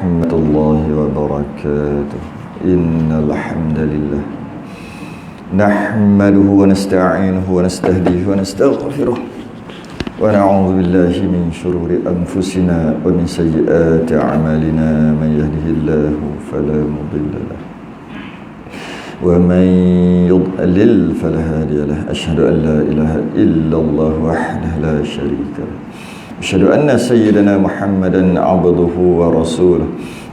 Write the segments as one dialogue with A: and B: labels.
A: ورحمة الله وبركاته إن الحمد لله نحمده ونستعينه ونستهديه ونستغفره ونعوذ بالله من شرور أنفسنا ومن سيئات أعمالنا من يهده الله فلا مضل له ومن يضلل فلا هادي له أشهد أن لا إله إلا الله وحده لا شريك له أشهد أن سيدنا محمدا عبده ورسوله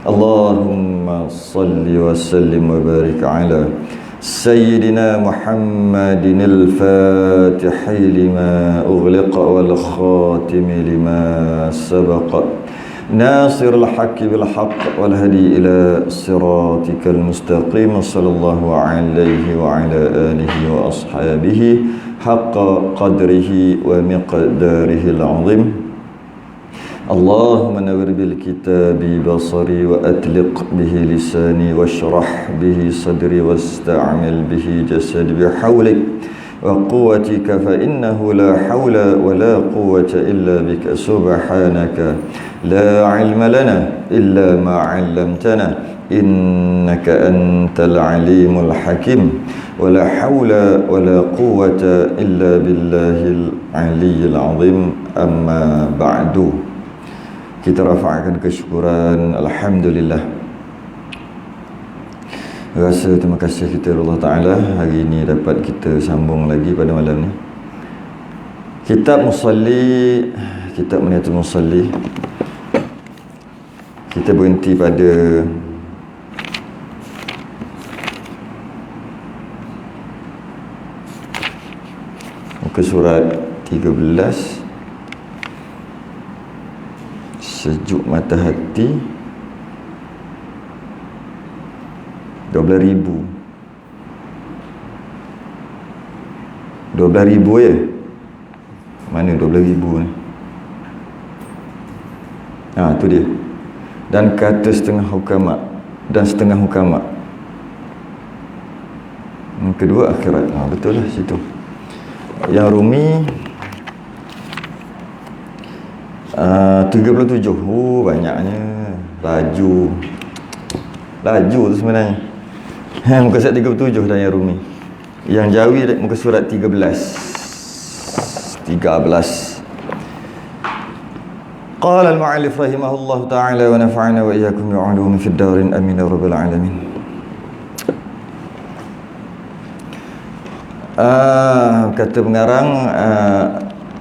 A: اللهم صل وسلم وبارك على سيدنا محمد الفاتح لما أغلق والخاتم لما سبق ناصر الحق بالحق والهدي إلى صراطك المستقيم صلى الله عليه وعلى آله وأصحابه حق قدره ومقداره العظيم اللهم نور بالكتاب بصري وأطلق به لساني واشرح به صدري واستعمل به جسدي بحولك وقوتك فإنه لا حول ولا قوة إلا بك سبحانك لا علم لنا إلا ما علمتنا إنك أنت العليم الحكيم ولا حول ولا قوة إلا بالله العلي العظيم أما بعد. Kita rafa'kan kesyukuran Alhamdulillah. Rasa terima kasih kita Allah Ta'ala hari ini dapat kita sambung lagi pada malam ni. Kitab Musalli, Kitab Meniatul Musalli. Kita berhenti pada muka surat 13, sejuk mata hati 12,000 ya. Mana 12,000 ni? Tu dia. Dan kata setengah hukama dan setengah hukama. Kedua akhirat. Betul lah situ. Yang Rumi 37. Banyaknya. Laju tu sebenarnya. Muka surat 37 dah yang Rumi. Yang Jawi muka surat 13. Qala al-mu'allif rahimahullah ta'ala wa nafa'ana wa iyyakum bi'ulumihi fid darin amin ya rabbal alamin. Kata pengarang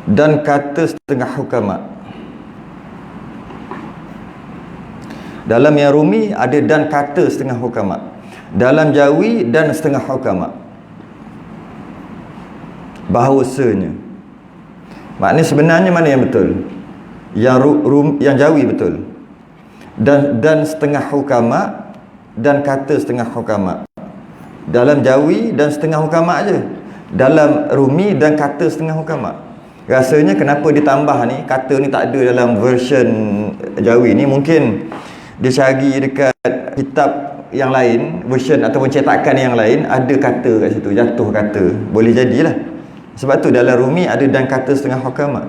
A: dan kata setengah hukama. Dalam yang Rumi ada dan kata setengah hukama. Dalam Jawi dan setengah hukama. Bahawasanya. Maknanya sebenarnya mana yang betul? Yang Jawi betul. Dan setengah hukama dan kata setengah hukama. Dalam Jawi dan setengah hukama aja. Dalam Rumi dan kata setengah hukama. Rasanya kenapa ditambah ni? Kata ni tak ada dalam version Jawi ni. Mungkin dia cari dekat kitab yang lain, version ataupun cetakan yang lain, ada kata kat situ, jatuh kata. Boleh jadilah. Sebab tu dalam Rumi ada dan kata setengah hukama.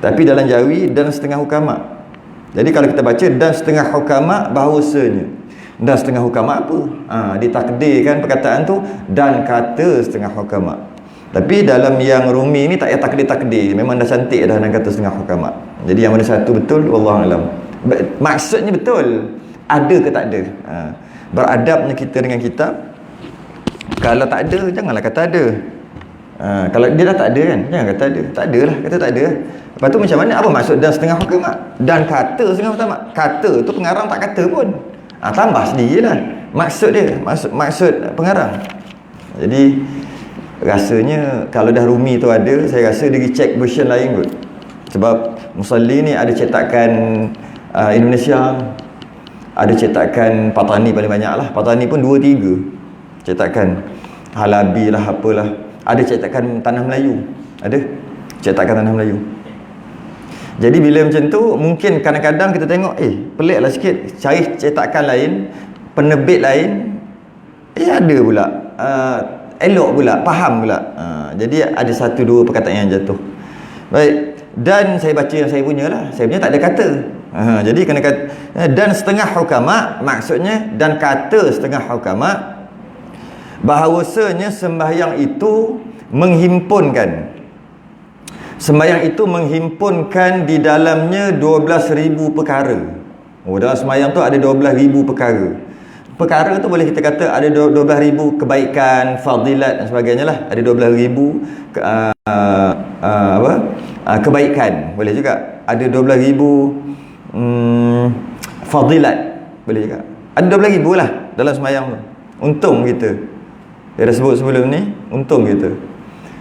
A: Tapi dalam Jawi dan setengah hukama. Jadi kalau kita baca dan setengah hukama bahawasanya. Dan setengah hukama apa? Ditakdirkan perkataan tu dan kata setengah hukama. Tapi dalam yang Rumi ni tak payah takdir. Memang dah cantik dah dan kata setengah hukama. Jadi yang mana satu betul, wallahu alam. Maksudnya betul. Ada ke tak ada? Beradabnya kita dengan kitab. Kalau tak ada, janganlah kata ada. Kalau dia dah tak ada kan, jangan kata ada. Tak ada lah, kata tak ada. Lepas tu macam mana? Apa maksud dan setengah hukama? Dan kata setengah hukama. Kata tu pengarang tak kata pun. Tambah sendirilah maksud dia, maksud pengarang. Jadi rasanya kalau dah Rumi tu ada, saya rasa dia pergi check version lain kot. Sebab Musalli ni ada cetakan Indonesia, ada cetakan Patani paling banyak lah. Patani pun 2-3 cetakan. Halabi lah, apalah. Ada cetakan Tanah Melayu. Ada cetakan Tanah Melayu. Jadi bila macam tu, mungkin kadang-kadang kita tengok, peliklah sikit, cari cetakan lain, penerbit lain, ada pula, elok pula, faham pula. Jadi ada 1-2 perkataan yang jatuh. Baik, dan saya baca yang saya punya lah. Saya punya tak ada kata. Jadi kena kata dan setengah hukama, maksudnya dan kata setengah hukama bahawasanya sembahyang itu menghimpunkan, sembahyang itu menghimpunkan di dalamnya 12,000 perkara. Dalam sembahyang tu ada 12,000 perkara. Perkara tu boleh kita kata ada 12,000 kebaikan, fadilat dan sebagainya lah. Ada 12,000 kebaikan, boleh juga. Ada 12,000 fadilat, boleh juga. Ada 12,000 lah dalam sembahyang tu. Untung kita, dia dah sebut sebelum ni, untung kita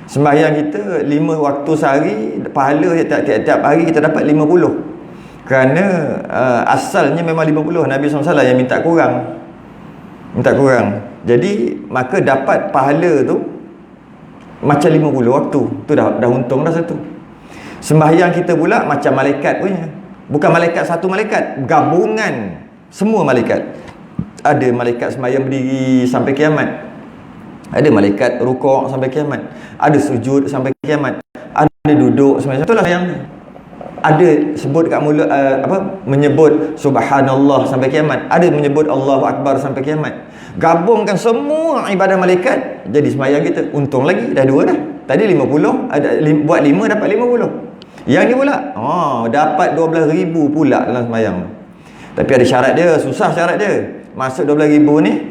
A: sembahyang kita 5 waktu sehari, pahala tiap-tiap hari kita dapat 50. Kerana asalnya memang 50. Nabi SAW yang minta kurang. Jadi maka dapat pahala tu macam 50 waktu. Tu dah untung dah satu. Sembahyang kita pula macam malaikat punya. Bukan malaikat satu malaikat, gabungan semua malaikat. Ada malaikat sembahyang berdiri sampai kiamat. Ada malaikat rukuk sampai kiamat. Ada sujud sampai kiamat. Ada duduk sampai kiamat. Itulah yang ada sebut kat mulut menyebut subhanallah sampai kiamat. Ada menyebut Allahu akbar sampai kiamat. Gabungkan semua ibadah malaikat jadi sembahyang kita. Untung lagi dah 2 dah. Tadi 50, buat 5 dapat 50. Yang ni pula dapat 12,000 pula dalam sembahyang. Tapi ada syarat dia, susah syarat dia. Masuk 12,000 ni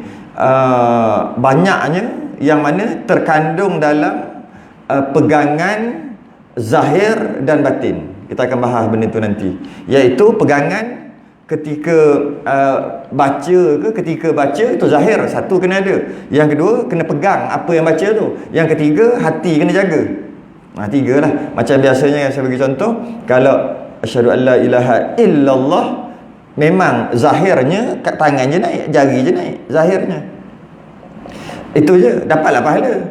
A: banyaknya yang mana terkandung dalam pegangan zahir dan batin. Kita akan bahas benda tu nanti. Iaitu pegangan ketika baca ke, ketika baca itu zahir, satu kena ada. Yang kedua kena pegang apa yang baca tu. Yang ketiga hati kena jaga. 3 lah. Macam biasanya saya bagi contoh, kalau asyhadu an la ilaha illallah, memang zahirnya kat tangan je naik, jari je naik, zahirnya. Itu je, dapatlah pahala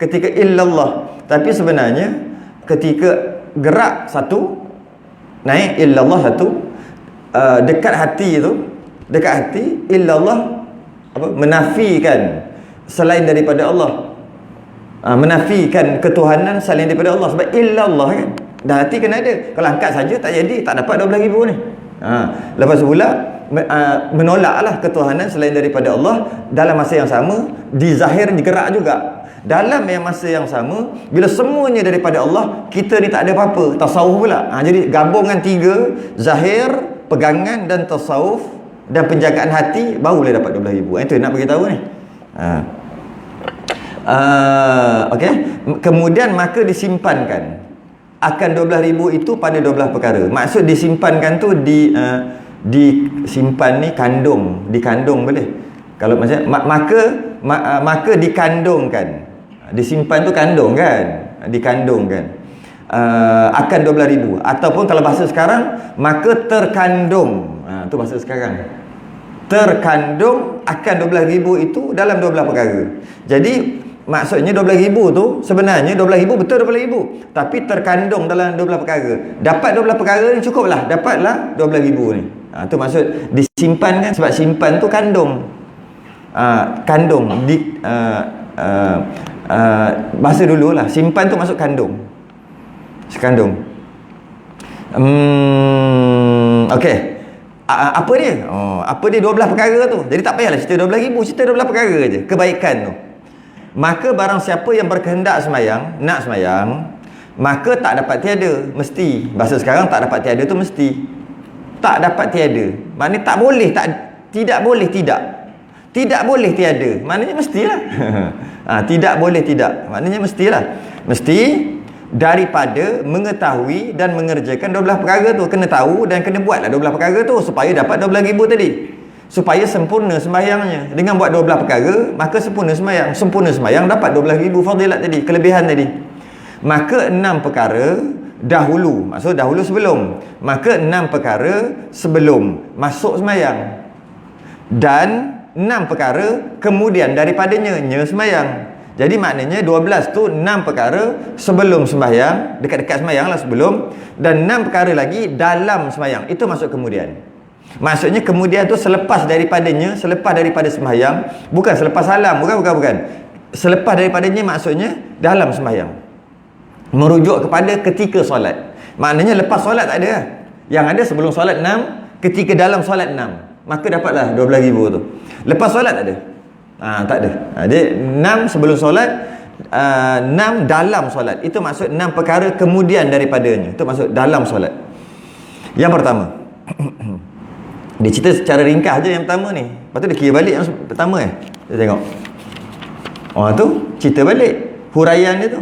A: ketika illallah. Tapi sebenarnya ketika gerak satu, naik illallah satu, dekat hati tu, dekat hati illallah menafikan selain daripada Allah, menafikan ketuhanan selain daripada Allah. Sebab illallah kan, dah hati kena ada. Kalau angkat saja tak jadi, tak dapat 12,000 ni. Lepas tu pula menolaklah ketuhanan selain daripada Allah. Dalam masa yang sama di zahir digerak juga. Dalam yang masa yang sama, bila semuanya daripada Allah, kita ni tak ada apa-apa, tasawuf pula. Jadi gabungan 3, zahir, pegangan dan tasawuf dan penjagaan hati, barulah dapat 12,000. Itu nak bagi tahu ni. Okey. Kemudian maka disimpankan akan 12,000 itu pada 12 perkara. Maksud disimpankan tu disimpan ni kandung, dikandung boleh. Kalau macam maka dikandungkan. Disimpan tu kandung kan? Dikandungkan. Akan 12,000, ataupun kalau bahasa sekarang maka terkandung. Tu bahasa sekarang. Terkandung akan 12,000 itu dalam 12 perkara. Jadi maksudnya 12,000 tu sebenarnya 12,000 betul 12,000, tapi terkandung dalam 12 perkara. Dapat 12 perkara ni cukuplah, dapatlah 12,000 ni. Tu maksud disimpan kan, sebab simpan tu kandung. Kandung di bahasa dululah, simpan tu masuk kandung. Sekandung. Okey. Apa dia? Apa dia 12 perkara tu? Jadi tak payahlah cerita 12,000, cerita 12 perkara je, kebaikan tu. Maka barang siapa yang berkehendak sembahyang, nak sembahyang, maka tak dapat tiada, mesti. Bahasa sekarang tak dapat tiada tu mesti. Tak dapat tiada, maknanya tak boleh, tidak boleh tidak. Tidak boleh tiada, maknanya mestilah. Tidak boleh tidak, maknanya mestilah. Mesti daripada mengetahui dan mengerjakan 12 perkara tu. Kena tahu dan kena buatlah 12 perkara tu supaya dapat 12,000 tadi. Supaya sempurna sembahyangnya. Dengan buat 12 perkara, maka sempurna sembahyang. Sempurna sembahyang dapat 12,000 fadilat tadi, kelebihan tadi. Maka 6 perkara dahulu, maksud dahulu sebelum. Maka 6 perkara sebelum masuk sembahyang. Dan 6 perkara kemudian daripadanya sembahyang. Jadi maknanya 12 tu 6 perkara sebelum sembahyang, dekat-dekat sembahyang lah sebelum, dan 6 perkara lagi dalam sembahyang. Itu masuk kemudian. Maksudnya kemudian tu selepas daripadanya, selepas daripada sembahyang, bukan selepas salam, bukan. Selepas daripadanya maksudnya dalam sembahyang. Merujuk kepada ketika solat. Maknanya lepas solat tak ada lah. Yang ada sebelum solat 6, ketika dalam solat 6, maka dapatlah 12,000 tu. Lepas solat tak ada. Tak ada. Dia 6 sebelum solat, 6 dalam solat. Itu maksud 6 perkara kemudian daripadanya. Itu maksud dalam solat. Yang pertama. Dia cerita secara ringkas je yang pertama ni. Lepas tu dia kira balik yang pertama Kita tengok. Tu cerita balik huraian dia tu.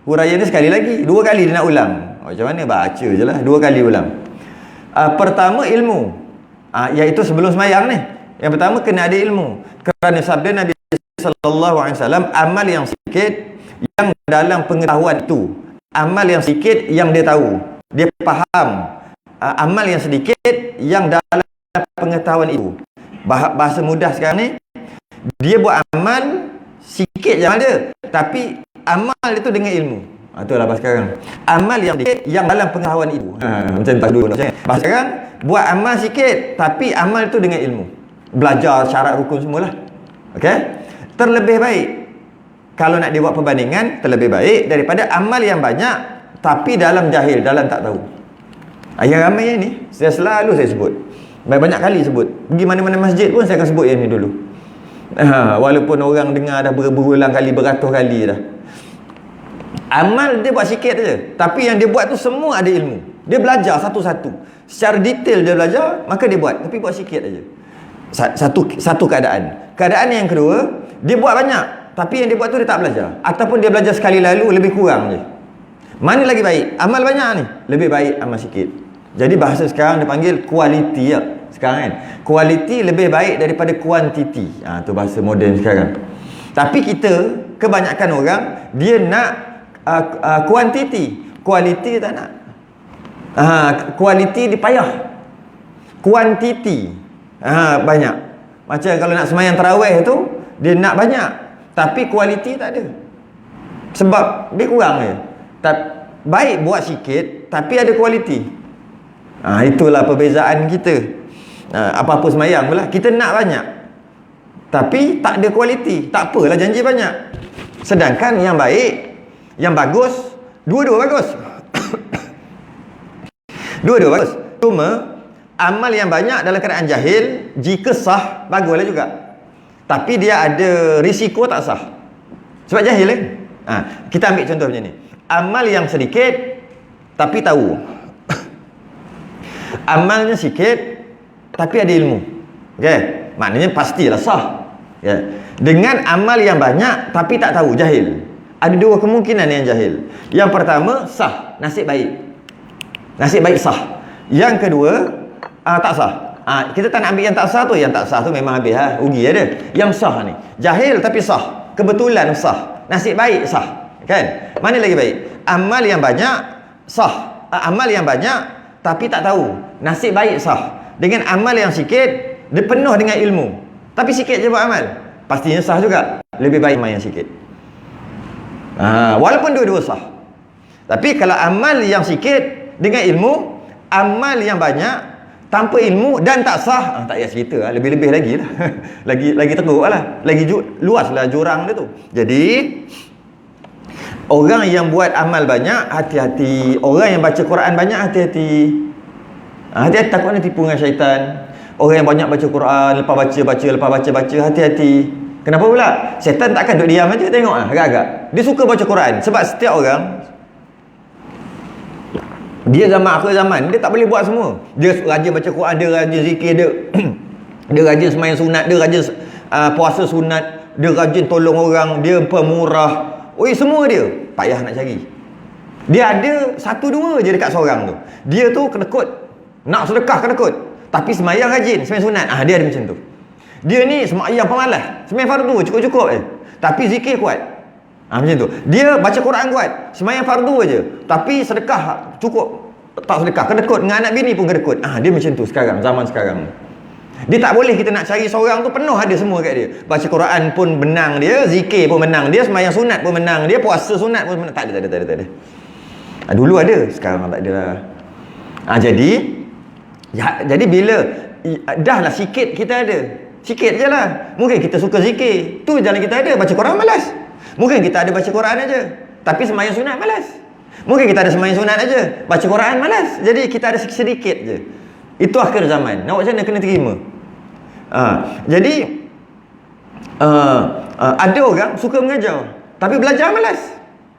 A: Huraian dia sekali lagi, 2 kali dia nak ulang. Macam mana? Baca je lah, 2 kali ulang. Pertama ilmu, iaitu sebelum semayang ni. Yang pertama kena ada ilmu. Kerana sabda Nabi sallallahu alaihi wasallam, amal yang sikit yang dalam pengetahuan itu, amal yang sikit yang dia tahu, dia faham. Amal yang sedikit yang dalam pengetahuan itu. Bahasa mudah sekarang ni, dia buat amal sikit je amal dia, tapi amal itu dengan ilmu. Itulah bahasa sekarang. Amal yang sikit yang dalam pengetahuan itu. Macam tak dulu. Bahasa sekarang, buat amal sikit, tapi amal itu dengan ilmu. Belajar syarat rukun semualah. Okey? Terlebih baik, kalau nak dibuat perbandingan, terlebih baik daripada amal yang banyak, tapi dalam jahil, dalam tak tahu. Yang ramai yang ni, saya selalu sebut. Banyak kali sebut. Pergi mana-mana masjid pun saya akan sebut yang ni dulu. Walaupun orang dengar dah berulang kali, beratus kali dah. Amal dia buat sikit je, tapi yang dia buat tu semua ada ilmu. Dia belajar satu-satu. Secara detail dia belajar, maka dia buat, tapi buat sikit aja. Satu keadaan. Keadaan yang kedua, dia buat banyak, tapi yang dia buat tu dia tak belajar. Ataupun dia belajar sekali lalu, lebih kurang je. Mana lagi baik? Amal banyak ni, lebih baik amal sikit. Jadi bahasa sekarang dia panggil kualiti sekarang kan. Kualiti lebih baik daripada kuantiti. Tu bahasa moden sekarang. Tapi kita, kebanyakan orang, dia nak kuantiti. Kualiti tak nak. Kualiti dia payah. Kuantiti banyak. Macam kalau nak sembahyang tarawih tu, dia nak banyak, tapi kualiti tak ada. Sebab dia kurang je. Baik buat sikit, tapi ada kualiti. Itulah perbezaan kita. Apa-apa sembahyang pula, kita nak banyak, tapi tak ada kualiti. Tak apalah janji banyak. Sedangkan yang baik, yang bagus, dua-dua bagus. Dua-dua bagus. Cuma amal yang banyak dalam keadaan jahil, jika sah, baguslah juga. Tapi dia ada risiko tak sah. Sebab jahil kan? Kita ambil contoh macam ni. Amal yang sedikit, tapi tahu. Amalnya sikit, tapi ada ilmu. Okay? Maknanya pastilah sah. Okay? Dengan amal yang banyak, tapi tak tahu, jahil. Ada dua kemungkinan yang jahil. Yang pertama, sah, nasib baik. Nasib baik sah. Yang kedua, tak sah. Kita tak nak ambil yang tak sah tu. Yang tak sah tu memang habis rugi ada. Yang sah ni, jahil tapi sah, kebetulan sah, nasib baik sah. Kan? Mana lagi baik? Amal yang banyak sah, amal yang banyak tapi tak tahu, nasib baik sah. Dengan amal yang sikit, dia penuh dengan ilmu, tapi sikit je buat amal, pastinya sah juga. Lebih baik amal yang sikit. Walaupun dua-dua sah. Tapi kalau amal yang sikit dengan ilmu, amal yang banyak tanpa ilmu dan tak sah, tak payah cerita lah. Lebih-lebih lagi lah. lagi teruk lah. Lagi luas lah jurang dia tu. Jadi orang yang buat amal banyak, hati-hati. Orang yang baca Quran banyak, hati-hati. Hati-hati, takut nanti tipu dengan syaitan. Orang yang banyak baca Quran, lepas baca, hati-hati. Kenapa pula? Syaitan takkan duduk diam aja tengok agak-agak. Dia suka baca Quran. Sebab setiap orang, dia zaman akhir zaman, dia tak boleh buat semua. Dia rajin baca Quran, dia rajin zikir, dia rajin sembahyang sunat, dia rajin puasa sunat, dia rajin tolong orang, dia pemurah. Semua dia payah nak cari. Dia ada satu dua je dekat seorang tu. Dia tu kedekut, nak sedekah kedekut, tapi sembahyang rajin, sembahyang sunat. Dia ada macam tu. Dia ni sembahyang pemalas, sembahyang fardu cukup-cukup tapi zikir kuat. Macam tu. Dia baca Quran kuat, sembahyang fardu aja, tapi sedekah cukup. Tak sedekah, kedekut dengan anak bini pun kedekut. Dia macam tu sekarang, zaman sekarang. Dia tak boleh kita nak cari seorang tu penuh ada semua kat dia. Baca Quran pun menang dia, zikir pun menang dia, sembahyang sunat pun menang dia, puasa sunat pun menang. Tak ada. Dulu ada, sekarang tak ada lah. Jadi bila dah lah sikit kita ada, sikit je lah. Mungkin kita suka zikir, tu jalan kita ada. Baca Quran malas. Mungkin kita ada baca Quran aja, tapi sembahyang sunat malas. Mungkin kita ada sembahyang sunat aja, baca Quran malas. Jadi kita ada sedikit je. Itu akhir zaman. Nak buat macam mana kena terima. Jadi ada orang suka mengajar tapi belajar malas.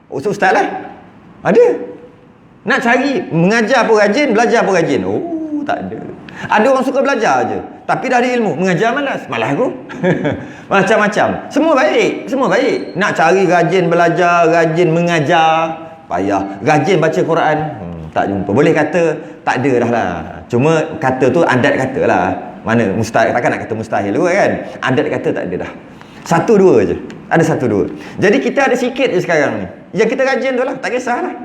A: Ustaz lah. Ada. Nak cari mengajar pun rajin, belajar pun rajin. Oh, tak ada. Ada orang suka belajar je tapi dah ada ilmu, mengajar malas. Malas aku. Macam-macam. Semua baik, semua baik. Nak cari rajin belajar, rajin mengajar, payah. Rajin baca Quran, tak jumpa. Boleh kata tak ada dah lah. Cuma kata tu adat kata lah. Mana mustahil, takkan nak kata mustahil juga kan. Adat kata tak ada dah. Satu dua je. Ada satu dua. Jadi kita ada sikit je sekarang ni. Yang kita rajin tu lah, tak kisahlah.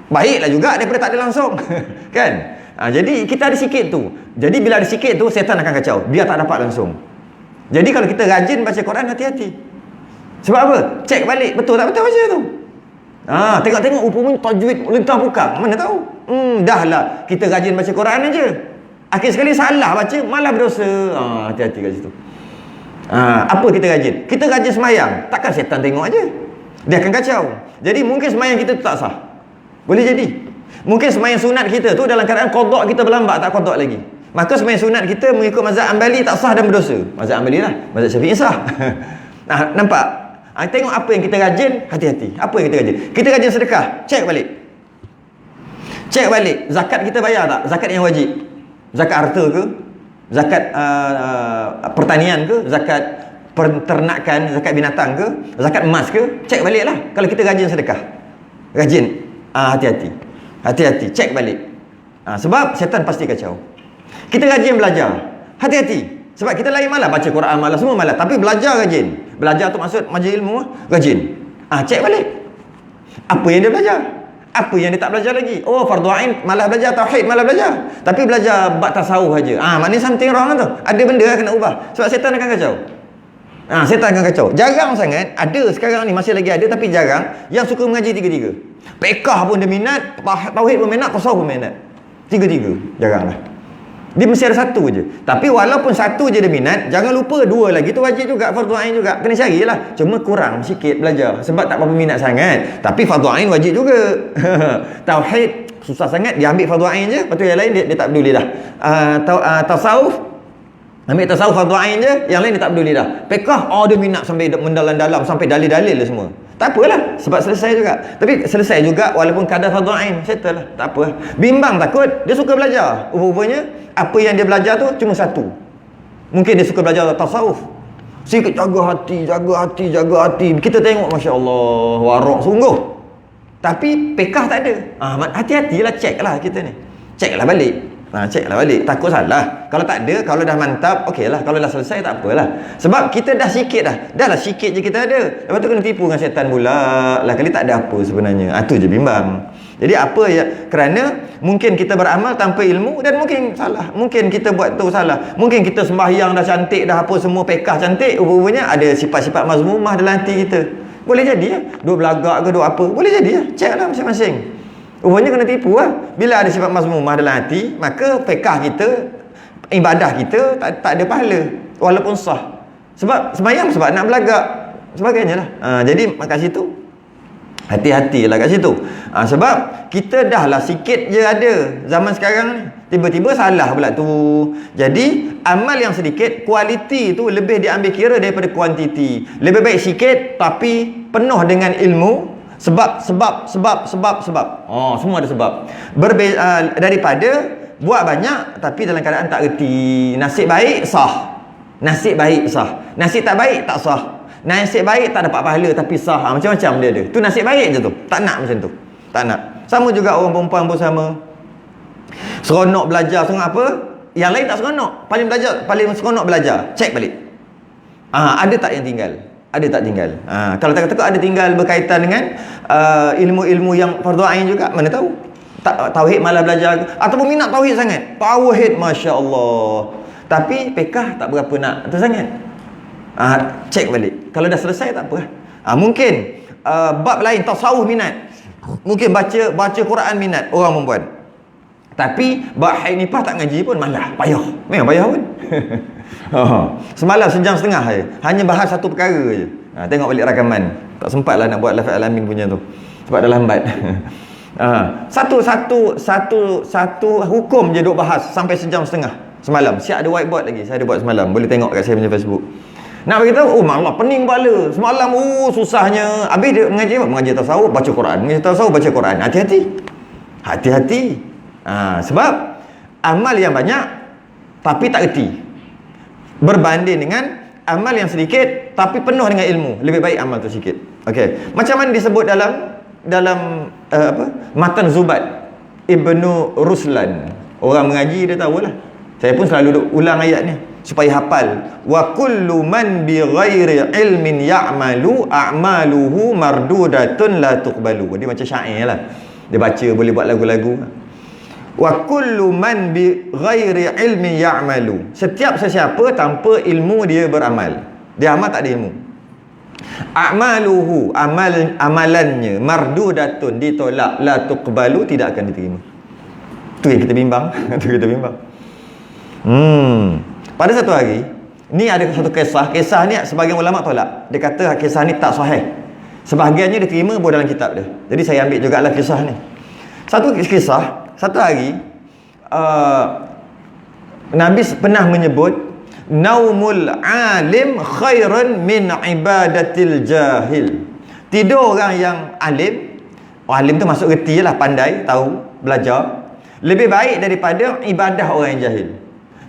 A: Baiklah juga daripada tak ada langsung. Kan? Jadi kita ada sikit tu. Jadi bila ada sikit tu, setan akan kacau. Dia tak dapat langsung. Jadi kalau kita rajin baca Quran, hati-hati. Sebab apa? Cek balik, betul tak betul baca tu. Tengok-tengok upamanya tajwid lentah bukang. Mana tahu? Dah lah kita rajin baca Quran aja. Akhir sekali salah baca, malah berdosa. Hati-hati kat situ. Apa kita rajin? Kita rajin semayang. Takkan setan tengok aja. Dia akan kacau. Jadi mungkin semayang kita tu tak sah. Boleh jadi. Mungkin semayang sunat kita tu dalam keadaan qada kita berlambat, tak qada lagi. Maka semayang sunat kita mengikut mazhab Hanbali tak sah dan berdosa. Mazhab Hanbali lah. Mazhab Syafi'i sah. Nampak? Tengok apa yang kita rajin, hati-hati. Apa yang kita rajin? Kita rajin sedekah, cek balik. Cek balik. Zakat kita bayar tak? Zakat yang wajib. Zakat harta ke? Zakat pertanian ke? Zakat peternakan, zakat binatang ke? Zakat emas ke? Cek balik lah. Kalau kita rajin sedekah. Rajin. Hati-hati. Hati-hati. Cek balik. Sebab setan pasti kacau. Kita rajin belajar. Hati-hati. Sebab kita lain malah baca Quran, malah semua malah. Tapi belajar rajin. Belajar tu maksud majlis ilmu, rajin. Cek balik. Apa yang dia belajar? Apa yang dia tak belajar lagi? Oh, fardu ain malah belajar, tauhid malah belajar. Tapi belajar bab tasawuf aja. Maknanya something wrong tu. Ada benda yang kena ubah. Sebab setan akan kacau. Setan akan kacau. Jarang sangat ada sekarang ni, masih lagi ada tapi jarang yang suka mengaji tiga-tiga. Fiqh pun dia minat, tauhid pun minat, tasawuf pun minat. Tiga-tiga. Jarang lah. Dia mesti ada satu je. Tapi walaupun satu je dia minat, jangan lupa dua lagi tu wajib juga, fardu ain juga. Kena carilah. Cuma kurang sikit belajar sebab tak apa minat sangat. Tapi fardu ain wajib juga. Tauhid susah sangat, dia ambil fardu ain je, lepas tu yang lain dia tak peduli dah. Tasawuf ambil tasawuf fardu ain je, yang lain dia tak peduli dah. Fiqh dia minat sampai mendalam-dalam, sampai dalil-dalil lah semua. Tak apalah, sebab selesai juga. Tapi selesai juga walaupun kadar fardu ain, settle lah, tak apa. Bimbang takut, dia suka belajar. Rupanya apa yang dia belajar tu cuma satu. Mungkin dia suka belajar tasawuf. Sikit jaga hati, jaga hati, jaga hati. Kita tengok masya-Allah, warak sungguh. Tapi fiqh tak ada. Hati-hatilah, ceklah kita ni. Ceklah balik. Ceklah balik, takut salah. Kalau tak ada, kalau dah mantap, okeylah. Kalau dah selesai, tak apalah. Sebab kita dah sikit dah. Dah lah sikit je kita ada. Lepas tu kena tipu dengan setan pula. Lah kali tak ada apa sebenarnya. Itu je bimbang. Jadi apa ya? Kerana mungkin kita beramal tanpa ilmu dan mungkin salah. Mungkin kita buat tu salah. Mungkin kita sembahyang dah cantik, dah apa semua pekah cantik. Rupanya ada sifat-sifat mazmumah dalam hati kita. Boleh jadi ya. Duk belagak ke duk apa. Boleh jadi ya. Ceklah masing-masing. Rupanya kena tipu lah. Bila ada sifat mazmumah dalam hati, maka fiqah kita, ibadah kita tak ada pahala walaupun sah. Sebab sembahyang sebab nak belagak sebagainya lah. Jadi kat situ hati-hatilah kat situ. Sebab kita dah lah sikit je ada zaman sekarang ni. Tiba-tiba salah pula tu. Jadi amal yang sedikit, kualiti tu lebih diambil kira daripada kuantiti. Lebih baik sikit tapi penuh dengan ilmu. Sebab. Semua ada sebab. Daripada buat banyak tapi dalam keadaan tak reti. Nasib baik sah. Nasib baik sah. Nasib tak baik tak sah. Nasib baik tak dapat pahala tapi sah. Macam-macam dia ada. Tu nasib baik je tu. Tak nak macam tu. Tak nak. Sama juga orang perempuan pun sama. Seronok belajar, seronok apa? Yang lain tak seronok. Paling seronok belajar. Cek balik. Ada tak yang tinggal? Ada tak tinggal? Kalau takut-takut ada tinggal berkaitan dengan ilmu-ilmu yang fardu ain juga, mana tahu. Tauhid malah belajar ataupun minat tauhid sangat. Tauhid masya-Allah. Tapi fiqh tak berapa nak tu sangat. Cek balik. Kalau dah selesai tak apa. Mungkin bab lain tasawuf minat. Mungkin baca Quran minat orang perempuan. Tapi bab haid nifas tak ngaji pun malah payah. Memang payah pun. Semalam sejam setengah je. Hanya bahas satu perkara je. Tengok balik rakaman. Tak sempat lah nak buat lafaz alamin punya tu. Sebab dah lambat. Satu hukum je duk bahas sampai sejam setengah semalam. Siap ada whiteboard lagi. Saya ada buat semalam. Boleh tengok kat saya punya Facebook. Nak beritahu, malah pening kepala. Semalam, susahnya. Habis dia mengaji apa? Mengaji tasawuf, baca Quran. Mengaji tasawuf, baca Quran. Hati-hati. Hati-hati. Sebab amal yang banyak tapi tak reti. Berbanding dengan amal yang sedikit tapi penuh dengan ilmu. Lebih baik amal tu sikit. Okey. Macam mana disebut dalam Matan Zubat Ibnu Ruslan. Orang mengaji dia tahulah. Saya pun selalu duk ulang ayat ni supaya hafal. Wa kullu man bi ghairi ilmin ya'malu a'maluhu mardudatun la tuqbalu. Dia macam syair lah. Dia baca boleh buat lagu-lagu. Wa kullu man bi ghairi ilmin ya'malu. Setiap sesiapa tanpa ilmu dia beramal. Dia amal tak ada ilmu. A'maluhu, amalannya mardudatun, ditolak, la tuqbalu, tidak akan diterima. Tu yang kita bimbang. Tu kita bimbang. Pada satu hari ni ada satu kisah ni sebahagian ulama tolak. Dia kata kisah ni tak sahih. Sebahagiannya diterima dalam kitab dia. Jadi saya ambil jugalah kisah ni. Satu hari Nabi pernah menyebut naumul alim khairan min ibadatil jahil. Tidur orang yang alim, alim tu masuk reti lah, pandai, tahu, belajar, lebih baik daripada ibadah orang yang jahil.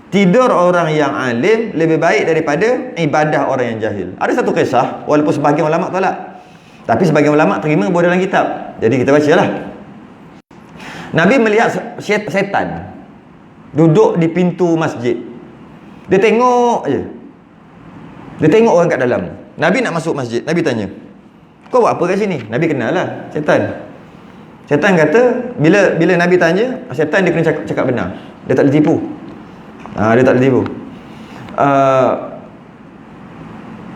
A: Tidur orang yang alim lebih baik daripada ibadah orang yang jahil. Ada satu kisah, walaupun sebahagian ulama tolak, tapi sebahagian ulama terima dalam kitab. Jadi kita bacalah. Nabi melihat setan duduk di pintu masjid. Dia tengok je. Dia tengok orang kat dalam. Nabi nak masuk masjid. Nabi tanya, kau buat apa kat sini? Nabi kenal lah setan. Setan kata, bila Nabi tanya, setan dia kena cakap benar. Dia tak boleh tipu. Dia tak boleh tipu.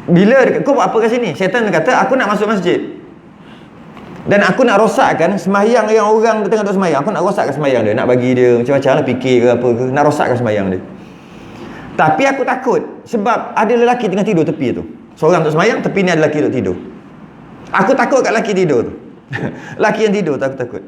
A: Bila kau buat apa kat sini? Setan kata, aku nak masuk masjid. Dan aku nak rosakkan sembahyang yang orang tengah duduk sembahyang. Aku nak rosakkan sembahyang dia. Nak bagi dia macam-macam lah, fikir ke apa ke. Nak rosakkan sembahyang dia. Tapi aku takut sebab ada lelaki tengah tidur tepi tu. Seorang duduk sembahyang, tepi ni ada lelaki duduk tidur. Aku takut kat lelaki tidur tu. Lelaki yang tidur tu aku takut.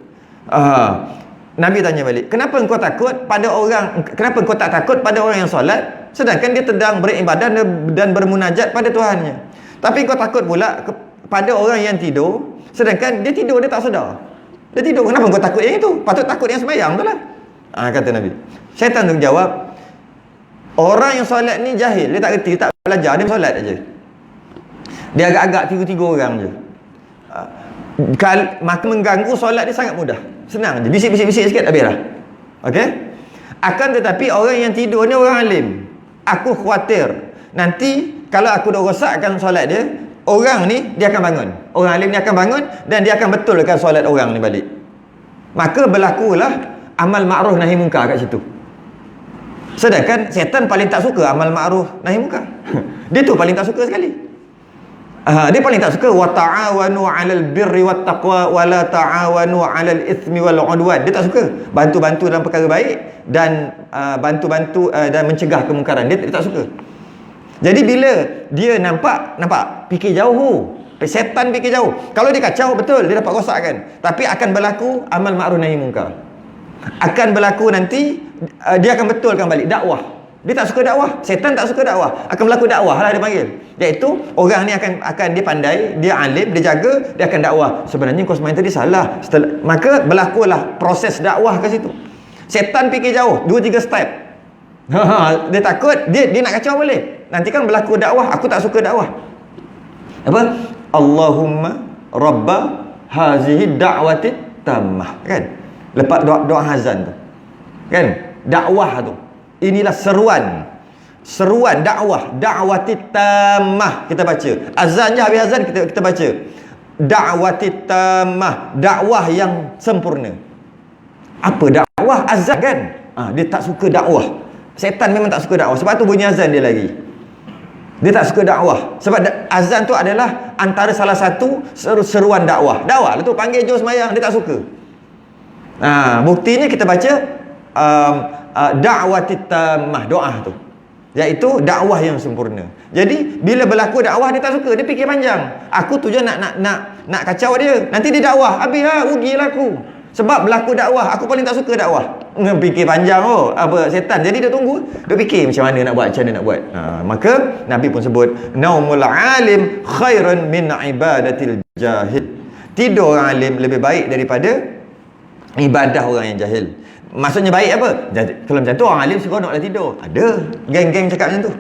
A: Nabi tanya balik, kenapa engkau takut pada orang, kenapa engkau tak takut pada orang yang solat sedangkan dia sedang beribadah dan bermunajat pada Tuhannya? Tapi engkau takut pula pada orang yang tidur sedangkan dia tidur, dia tak sedar. Dia tidur. Kenapa engkau takut yang itu? Patut takut yang sembahyang tu lah. Kata Nabi. Syaitan tu jawab, orang yang solat ni jahil, dia tak reti, dia tak belajar, dia solat aja. Dia agak-agak tiga-tiga orang je. Maka mengganggu solat dia sangat mudah. Senang je, bisik-bisik sikit habis dah. Okey? Akan tetapi orang yang tidur ni orang alim. Aku khawatir nanti kalau aku dah rosakkan solat dia, orang ni dia akan bangun. Orang alim ni akan bangun dan dia akan betulkan solat orang ni balik. Maka berlakulah amal ma'ruf nahi munkar kat situ. Sedangkan setan paling tak suka amal ma'ruf nahi munkar. Dia tu paling tak suka sekali. Dia paling tak suka wa ta'awanu 'alal birri wat taqwa wa la ta'awanu 'alal itsmi wal 'udwan. Dia tak suka bantu-bantu dalam perkara baik dan bantu-bantu dan mencegah kemungkaran. Dia tak suka. Jadi bila dia nampak fikir jauh. Setan fikir jauh. Kalau dia kacau betul dia dapat rosakkan. Tapi akan berlaku amal ma'ruf nahi munkar. Akan berlaku nanti dia akan betulkan balik dakwah. Dia tak suka dakwah, setan tak suka dakwah, akan berlaku dakwah lah dia panggil. Iaitu orang ni akan dia pandai, dia alim, dia jaga, dia akan dakwah. Sebenarnya kau semain tadi salah. Maka berlakulah proses dakwah ke situ. Setan fikir jauh, 2-3 step. Dia takut, dia nak kacau boleh. Nanti kan berlaku dakwah, aku tak suka dakwah. Apa? Allahumma rabba hazihi da'wati tammah. Kan? Lepas doa hazan tu. Kan? Dakwah tu. Inilah seruan dakwati tammah kita baca. Azan je, habis azan kita baca dakwati tammah, dakwah yang sempurna. Apa dakwah? Azan kan? Dia tak suka dakwah. Setan memang tak suka dakwah. Sebab tu bunyi azan dia lagi. Dia tak suka dakwah. Sebab azan tu adalah antara salah satu seruan dakwah. Dakwah lah tu, panggil jom semayang, dia tak suka. Buktinya kita baca da'wati tammah, doa tu, iaitu dakwah yang sempurna. Jadi bila berlaku dakwah dia tak suka, dia fikir panjang. Aku tujuan nak kacau dia, nanti dia dakwah, habislah, rugilah aku. Sebab berlaku dakwah, aku paling tak suka dakwah. Fikir panjang apa setan. Jadi dia tunggu, dia fikir macam mana nak buat, macam mana nak buat. Maka Nabi pun sebut, naumul alim khairun min ibadatil jahil. Tidur orang alim lebih baik daripada ibadah orang yang jahil. Maksudnya baik apa? Kalau macam tu orang alim seronoklah tidur. Ada geng-geng cakap macam tu.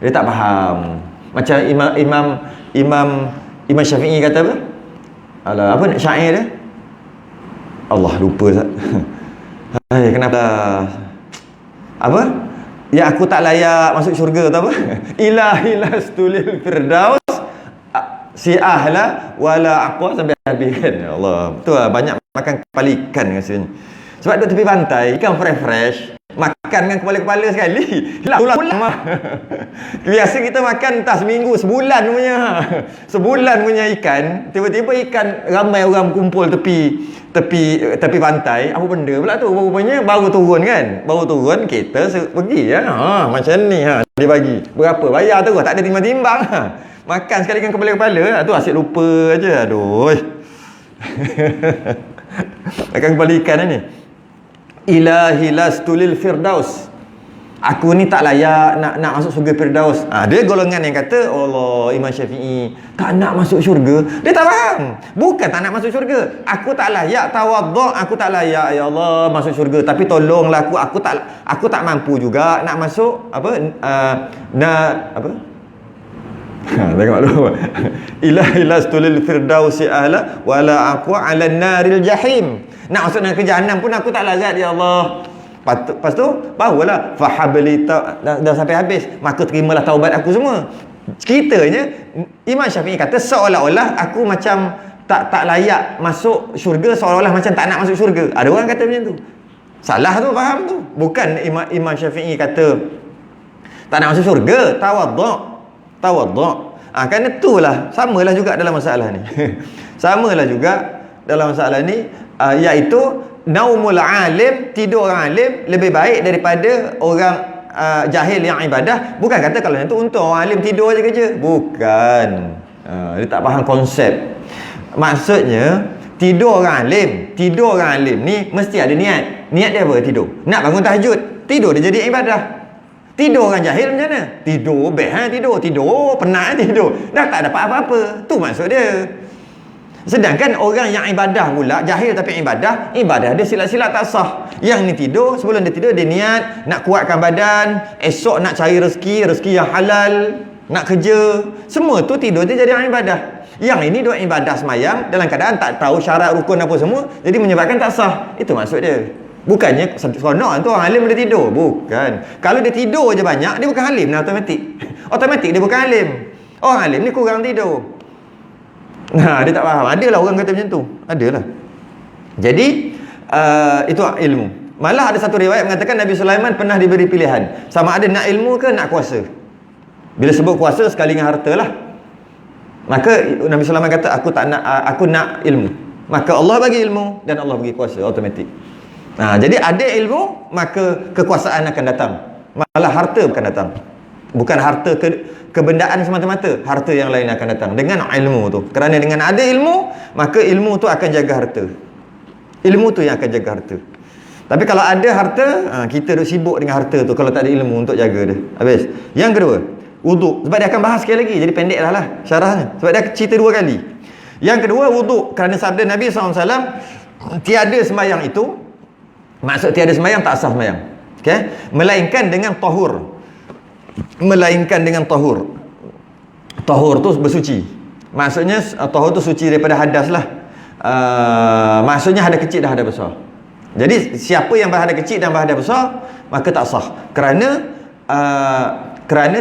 A: Dia tak faham. Macam Imam Syafi'i kata apa? Alah, apa syair dia? Allah lupa. Hai, kenapa? Apa? Ya aku tak layak masuk syurga atau apa? Ilahi lastulil firdaus si ahla wala aqwa sampai habis kan. Ya Allah. Betul lah, banyak makan kepala ikan rasanya. Sebab duduk tepi pantai, ikan fresh-fresh, makan dengan kepala-kepala sekali. Ulang. Biasa kita makan entah seminggu, sebulan punya ikan. Tiba-tiba ikan ramai orang kumpul tepi pantai. Apa benda pula tu? Rupanya baru turun kan. Baru turun kita pergi macam ni dia bagi. Berapa bayar tu? Tak ada timbang-timbang. Makan sekali kan kepala-kepala. Tu asyik lupa aja. Aduh. Makan kepala ikan ni. Ilahi lastulil firdaus. Aku ni tak layak nak masuk syurga firdaus. Dia golongan yang kata Allah, Imam Syafi'i tak nak masuk syurga. Dia tak faham. Bukan tak nak masuk syurga. Aku tak layak tawaduk, aku tak layak ya Allah masuk syurga. Tapi tolonglah aku tak mampu juga nak masuk tengok dulu. Ilahi lastulil firdausi ahla wala aqwa 'ala naril jahim. Nak masuk neraka jahanam pun aku tak larat ya Allah. Lepas tu barulah fahabli dah sampai habis, maka terimalah taubat aku semua. Ceritanya Imam Syafi'i kata seolah-olah aku macam tak layak masuk syurga, seolah-olah macam tak nak masuk syurga. Ada orang kata macam tu. Salah tu, faham tu. Bukan Imam Syafi'i kata tak nak masuk syurga, tawaduk. Kerana itulah samalah juga dalam masalah ni. Samalah juga dalam masalah ni, iaitu naumul alim, tidur orang alim lebih baik daripada orang jahil yang ibadah. Bukan kata kalau yang tu untuk orang alim tidur aja kerja. Bukan. Dia tak faham konsep. Maksudnya tidur orang alim ni mesti ada niat. Niat dia apa? Tidur. Nak bangun tahajud, tidur dia jadi ibadah. Tidur orang jahil macam mana? Tidur best tidur penat tidur. Dah tak dapat apa-apa. Tu maksud dia. Sedangkan orang yang ibadah pula, jahil tapi ibadah dia silat-silat tak sah. Yang ni tidur, sebelum dia tidur dia niat nak kuatkan badan, esok nak cari rezeki yang halal, nak kerja. Semua tu tidur dia jadi orang ibadah. Yang ini duk ibadah semayang dalam keadaan tak tahu syarat rukun apa semua, jadi menyebabkan tak sah. Itu maksud dia. Bukannya seronok tu orang alim boleh tidur. Bukan. Kalau dia tidur je banyak, dia bukan alim dah otomatik. Otomatik dia bukan alim. Orang alim ni kurang tidur. Dia tak faham. Adalah orang kata macam tu. Adalah. Jadi itu ilmu. Malah ada satu riwayat mengatakan Nabi Sulaiman pernah diberi pilihan, sama ada nak ilmu ke nak kuasa. Bila sebut kuasa sekali dengan harta lah. Maka Nabi Sulaiman kata aku nak ilmu. Maka Allah bagi ilmu dan Allah bagi kuasa automatik. Jadi ada ilmu, maka kekuasaan akan datang. Malah harta akan datang. Bukan harta kebendaan semata-mata, harta yang lain akan datang dengan ilmu tu. Kerana dengan ada ilmu, maka ilmu tu akan jaga harta. Ilmu tu yang akan jaga harta. Tapi kalau ada harta, kita duk sibuk dengan harta tu kalau tak ada ilmu untuk jaga dia. Habis. Yang kedua, wuduk. Sebab dia akan bahas sekali lagi, jadi pendek lah syarahnya. Sebab dia cerita dua kali. Yang kedua, wuduk. Kerana sabda Nabi SAW, tiada sembahyang itu, maksud tiada sembahyang tak sah sembahyang. Okay? Melainkan dengan tahur. Tahur tu bersuci. Maksudnya tahur tu suci daripada hadas lah. Maksudnya hadas kecil dan hadas besar. Jadi siapa yang berhadas kecil dan berhadas besar, maka tak sah. Kerana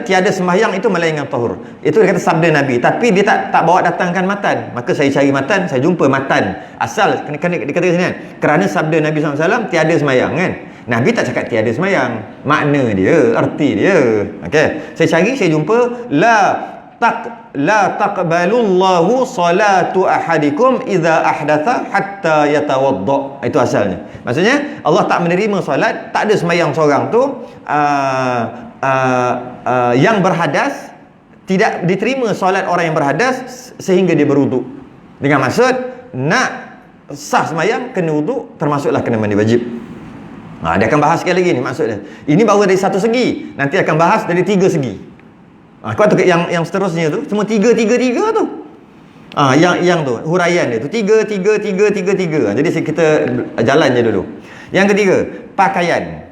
A: tiada sembahyang itu melainkan tahur. Itu dia kata sabda Nabi. Tapi dia tak bawa datangkan matan. Maka saya cari matan, saya jumpa matan. Asal kena dia kata sini kan, kerana sabda Nabi SAW tiada sembahyang kan. Nabi tak cakap tiada sembahyang. Makna dia, arti dia. Okey. Saya cari, saya jumpa la taqbalullahu salatu ahadikum idza ahdatha hatta yatawadda. Itu asalnya. Maksudnya Allah tak menerima solat, tak ada sembahyang seorang tu yang berhadas, tidak diterima solat orang yang berhadas sehingga dia berwuduk. Dengan maksud nak sah semayang, kena wuduk, termasuklah kena mandi wajib. Dia akan bahas sekali lagi ni maksudnya. Ini baru dari satu segi, nanti akan bahas dari tiga segi. Kau tu yang seterusnya tu semua tiga tu. Yang tu huraian dia tu tiga. Jadi kita jalan je dulu. Yang ketiga, pakaian.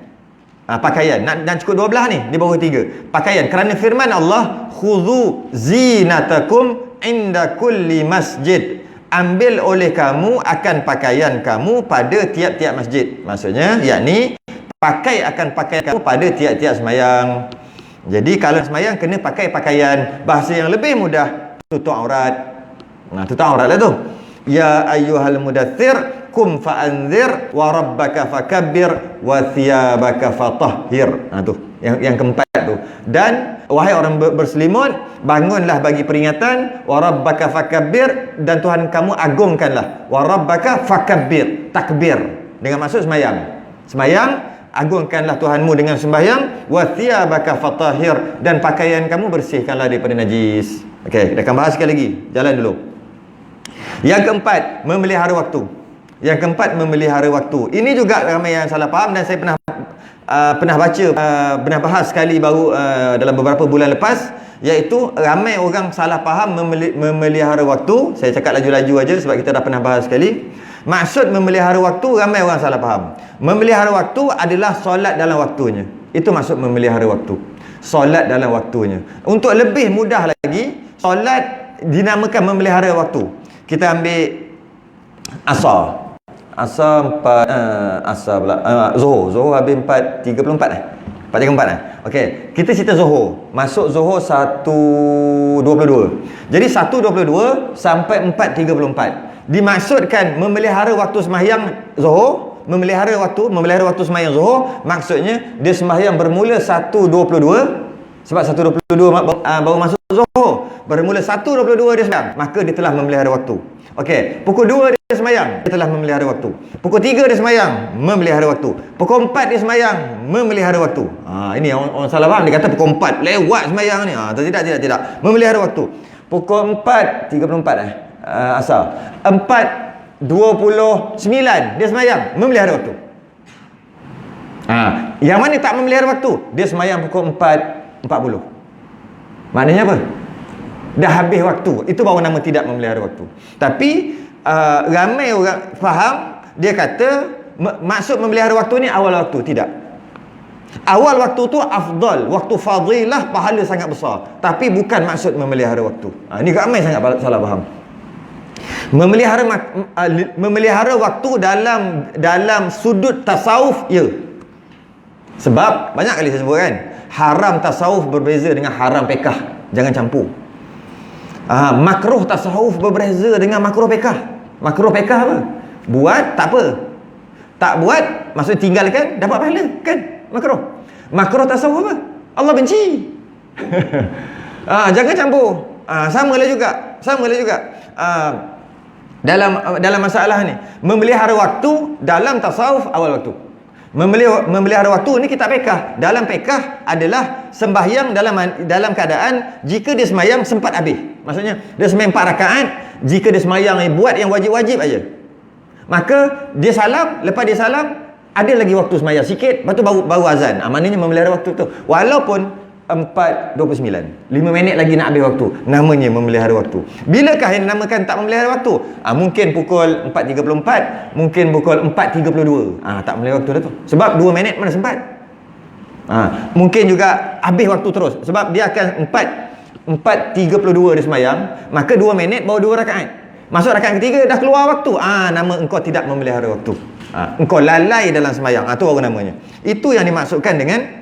A: Pakaian dan cukup 12 ni, di bawah 3. Pakaian, kerana firman Allah, khudhu zinatakum inda kulli masjid. Ambil oleh kamu akan pakaian kamu pada tiap-tiap masjid. Maksudnya yakni pakai akan pakaian kamu pada tiap-tiap semayang. Jadi kalau semayang kena pakai pakaian. Bahasa yang lebih mudah, tutup aurat. Tutup aurat lah tu. Ya ayyuhal mudaththir kum fa'anzir wa rabbaka fakabbir wa thiyabaka fatahhir. Tu yang keempat tu. Dan wahai orang berselimut, bangunlah bagi peringatan, wa rabbaka fakabbir, dan Tuhan kamu agungkanlah. Wa rabbaka fakabbir, takbir dengan maksud semayang. Semayang, agungkanlah Tuhanmu dengan sembahyang. Wa thiyabaka fatahhir, dan pakaian kamu bersihkanlah daripada najis. Okey, kita akan bahas sekali lagi. Jalan dulu. Yang keempat, memelihara waktu. Ini juga ramai yang salah faham, dan saya pernah baca, pernah bahas sekali baru dalam beberapa bulan lepas, iaitu ramai orang salah faham memelihara waktu. Saya cakap laju-laju aja sebab kita dah pernah bahas sekali. Maksud memelihara waktu, ramai orang salah faham. Memelihara waktu adalah solat dalam waktunya. Itu maksud memelihara waktu. Solat dalam waktunya. Untuk lebih mudah lagi, solat dinamakan memelihara waktu. Kita ambil asar. Asar 4 asar pula. Zuhur habis 4.34 4.34 Okey, kita cerita Zuhur. Masuk Zuhur 1.22. Jadi 1.22 sampai 4.34. Dimaksudkan memelihara waktu sembahyang Zuhur, memelihara waktu sembahyang Zuhur, maksudnya dia sembahyang bermula 1.22. Sebab 1.22 baru masuk Zuhur. Bermula 1.22 dia sembahyang, maka dia telah memelihara waktu. Okey, pukul 2 dia sembahyang, dia telah memelihara waktu. Pukul 3 dia sembahyang, memelihara waktu. Pukul 4 dia sembahyang, memelihara waktu. Ini orang salah faham, dia kata pukul 4 lewat sembahyang ni. Tidak. Memelihara waktu. Pukul 4.34 asar. 4.29 dia sembahyang, memelihara waktu. Yang mana tak memelihara waktu? Dia sembahyang pukul 4.40. Maknanya apa? Dah habis waktu. Itu baru nama tidak memelihara waktu. Tapi ramai orang faham, dia kata maksud memelihara waktu ni awal waktu. Tidak. Awal waktu tu afdal, waktu fadilah, pahala sangat besar. Tapi bukan maksud memelihara waktu. Ini ramai sangat salah faham. Memelihara waktu dalam sudut tasawuf, ya. Sebab banyak kali saya sebut kan, haram tasawuf berbeza dengan haram pekah. Jangan campur. Makruh tasawuf berbeza dengan makruh pekah. Makruh pekah apa? Buat tak apa. Tak buat maksud tinggalkan dapat pahala, kan? Makruh tasawuf apa? Allah benci. Jangan campur. Samalah juga. Dalam masalah ni, memelihara waktu dalam tasawuf awal waktu. Memelihara waktu ni kita pekah. Dalam pekah adalah sembahyang dalam keadaan jika dia sembahyang sempat habis. Maksudnya dia sembahyang 4 rakaat, jika dia sembahyang buat yang wajib-wajib aja, maka dia salam, lepas dia salam ada lagi waktu sembahyang sikit, lepas tu baru azan. Maknanya memelihara waktu tu. Walaupun 4.29, 5 minit lagi nak habis waktu, namanya memelihara waktu. Bilakah yang dinamakan tak memelihara waktu? Mungkin pukul 4.34, mungkin pukul 4.32. Tak memelihara waktu dah tu. Sebab 2 minit mana sempat. Mungkin juga habis waktu terus. Sebab dia akan 4.32 dia sembahyang, maka 2 minit baru 2 rakaat. Masuk rakaat ketiga dah keluar waktu. Nama engkau tidak memelihara waktu. Engkau lalai dalam sembahyang. Tu baru namanya. Itu yang dimaksudkan dengan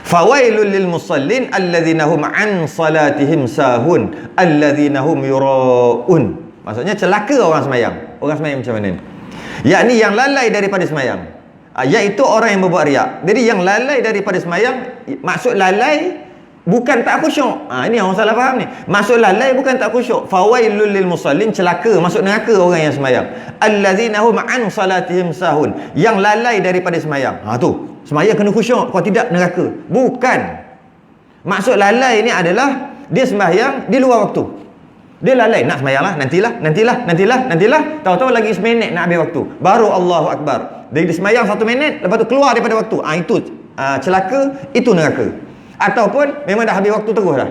A: fawailul lil musallin alladzina hum an salatihim sahun alladzina hum yuraun. Maksudnya celaka orang sembahyang. Orang sembahyang macam mana ni? Yakni yang lalai daripada sembahyang, iaitu orang yang berbuat riak. Jadi yang lalai daripada sembahyang, maksud lalai bukan tak khusyuk. Ini orang salah faham ni. Maksud lalai bukan tak khusyuk. Fawailul lil musallin, celaka, masuk neraka orang yang sembahyang. Alladzina hum an salatihim sahun, yang lalai daripada sembahyang. Tu sembahyang kena khusyuk, kalau tidak neraka. Bukan. Maksud lalai ni adalah dia sembahyang di luar waktu. Dia lalai nak sembahyang lah, nantilah. Tahu-tahu lagi seminit nak habis waktu. Baru Allahu Akbar. Dia sembahyang 1 minit, lepas tu keluar daripada waktu. Itu celaka, itu neraka. Ataupun memang dah habis waktu terus dah.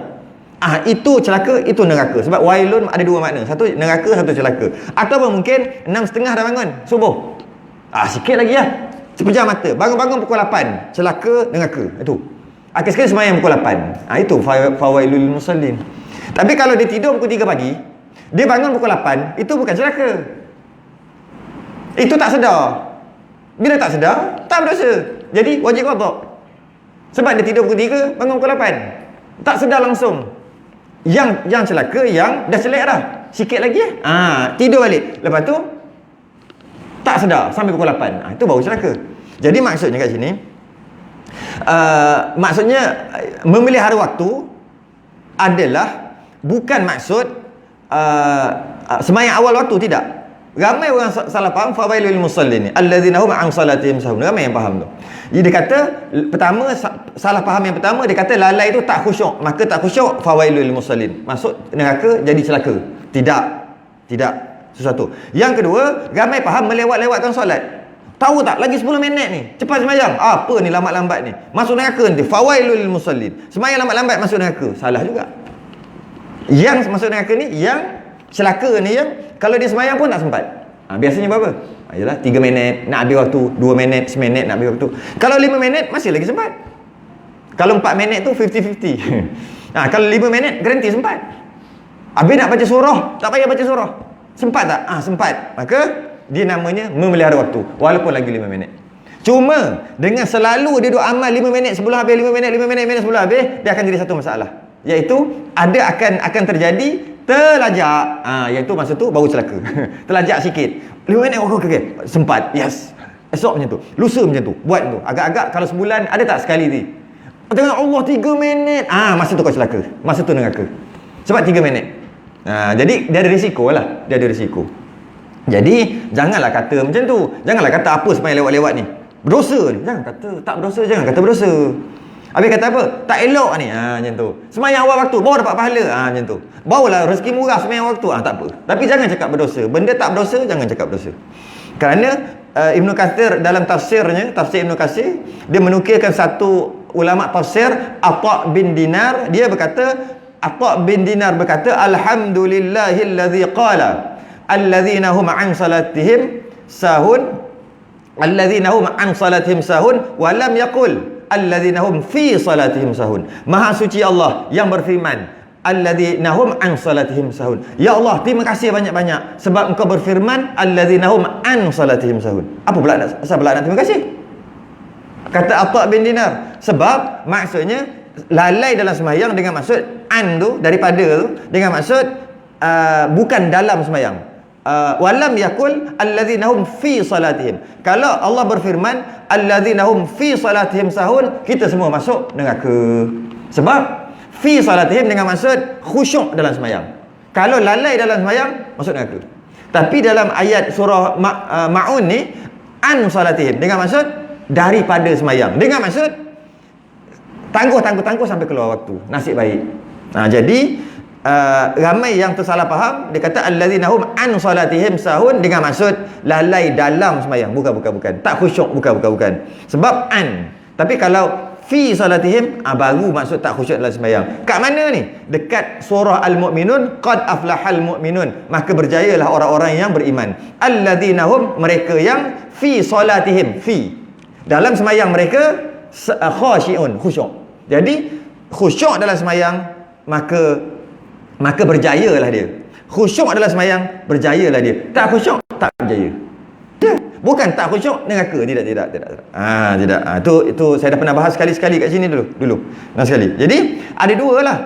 A: Itu celaka, itu neraka. Sebab wailun ada 2 makna. Satu neraka, satu celaka. Ataupun mungkin 6.30 dah bangun subuh. Sikit lagi lah. Sepejam mata. Bangun-bangun pukul 8. Celaka, neraka. Itu. Akhir sekali sembahyang pukul 8. Itu fawailul musallin. Tapi kalau dia tidur pukul 3 pagi, dia bangun pukul 8, itu bukan celaka. Itu tak sedar. Bila tak sedar, tak berdosa. Jadi wajib qada. Sebab dia tidur pukul 3, bangun pukul 8. Tak sedar langsung. Yang celaka, yang dah celak dah. Sikit lagi tidur balik. Lepas tu tak sedar sampai pukul 8. Itu baru celaka. Jadi maksudnya kat sini, maksudnya memelihara waktu adalah bukan maksud sembahyang awal waktu, tidak. Ramai orang salah faham fawailul musallin ni, allazina hum an salatihim sahun. Ramai yang faham tu. Jadi dia kata pertama, salah faham yang pertama, dia kata lalai tu tak khusyuk, maka tak khusyuk fawailul musallin, masuk neraka, jadi celaka. Tidak sesuatu. Yang kedua, ramai faham melewat-lewatkan solat. Tahu tak lagi 10 minit ni, cepat sembahyang. Apa ni lambat-lambat ni? Masuk neraka nanti. Fawailul musallin. Sembahyang lambat-lambat masuk neraka. Salah juga. Yang masuk neraka ni, yang celaka ni, yang kalau dia sembahyang pun tak sempat. Biasanya berapa? Yalah 3 minit nak habis waktu, 2 minit, seminit nak habis waktu. Kalau 5 minit masih lagi sempat. Kalau 4 minit tu 50-50. Kalau 5 minit garanti sempat. Habis nak baca surah, tak payah baca surah. Sempat tak? Sempat. Maka dia namanya memelihara waktu walaupun lagi 5 minit. Cuma dengan selalu dia duk amal 5 minit sebelum habis, 5 minit sebelum habis, dia akan jadi satu masalah. Iaitu akan terjadi terlajak. Iaitu masa tu baru celaka. Terlajak sikit. 5 minit okey. Sempat. Yes. Esok macam tu. Lusa macam tu. Buat tu. Agak-agak kalau sebulan ada tak sekali ni? Tengok Allah 3 minit. Masa tu kau celaka. Masa tu neraka. Sebab 3 minit. Jadi dia ada risiko lah. Jadi janganlah kata macam tu. Janganlah kata apa sembahyang lewat-lewat ni berdosa ni. Jangan kata tak berdosa, jangan kata berdosa. Habis kata apa? Tak elok ni. Macam tu. Sembahyang awal waktu baru dapat pahala. Macam tu. Barulah rezeki murah sembahyang waktu. Tak apa. Tapi jangan cakap berdosa. Benda tak berdosa jangan cakap berdosa. Kerana Ibnu Katsir dalam tafsirnya, tafsir Ibnu Katsir, dia menukilkan satu ulama tafsir, Atha bin Dinar, dia berkata, Atha bin Dinar berkata, alhamdulillahillazi qala alladzina hum an salatihim sahun wa lam yaqul alladzina hum fi salatihim sahun. Maha suci Allah yang berfirman, alladzina hum an salatihim sahun. Ya Allah, terima kasih banyak-banyak sebab engkau berfirman alladzina hum an salatihim sahun. Apa pula nak terima kasih? Kata Atha bin Dinar, sebab maksudnya lalai dalam sembahyang dengan maksud an tu, daripada tu, dengan maksud bukan dalam sembahyang. Walam yakul alladzina hum fi salatihim. Kalau Allah berfirman alladzina hum fi salatihim sahun, kita semua masuk neraka. Sebab fi salatihim dengan maksud khusyuk dalam sembahyang. Kalau lalai dalam sembahyang, masuk neraka. Tapi dalam ayat surah Ma'un ni, an salatihim dengan maksud daripada sembahyang. Dengan maksud tangguh sampai keluar waktu. Nasib baik. Jadi ramai yang tersalah faham, dia kata alladzina hum an salatihim sahun dengan maksud lalai dalam sembahyang. Bukan. Tak khusyuk, bukan. Sebab an. Tapi kalau fi salatihim, baru maksud tak khusyuk dalam sembahyang. Kat mana ni? Dekat surah Al-Mu'minun, qad aflahal mu'minun, maka berjayalah orang-orang yang beriman. Alladzina hum, mereka yang fi salatihim, fi dalam sembahyang mereka khashi'un, khusyuk. Jadi khusyuk dalam sembahyang, maka berjayalah dia. Khusyuk adalah sembahyang, berjayalah dia. Tak khusyuk, tak berjaya. Bukan tak khusyuk neraka. Tidak. Tidak. Itu saya dah pernah bahas sekali-sekali kat sini dulu. Sekali. Jadi ada dua lah.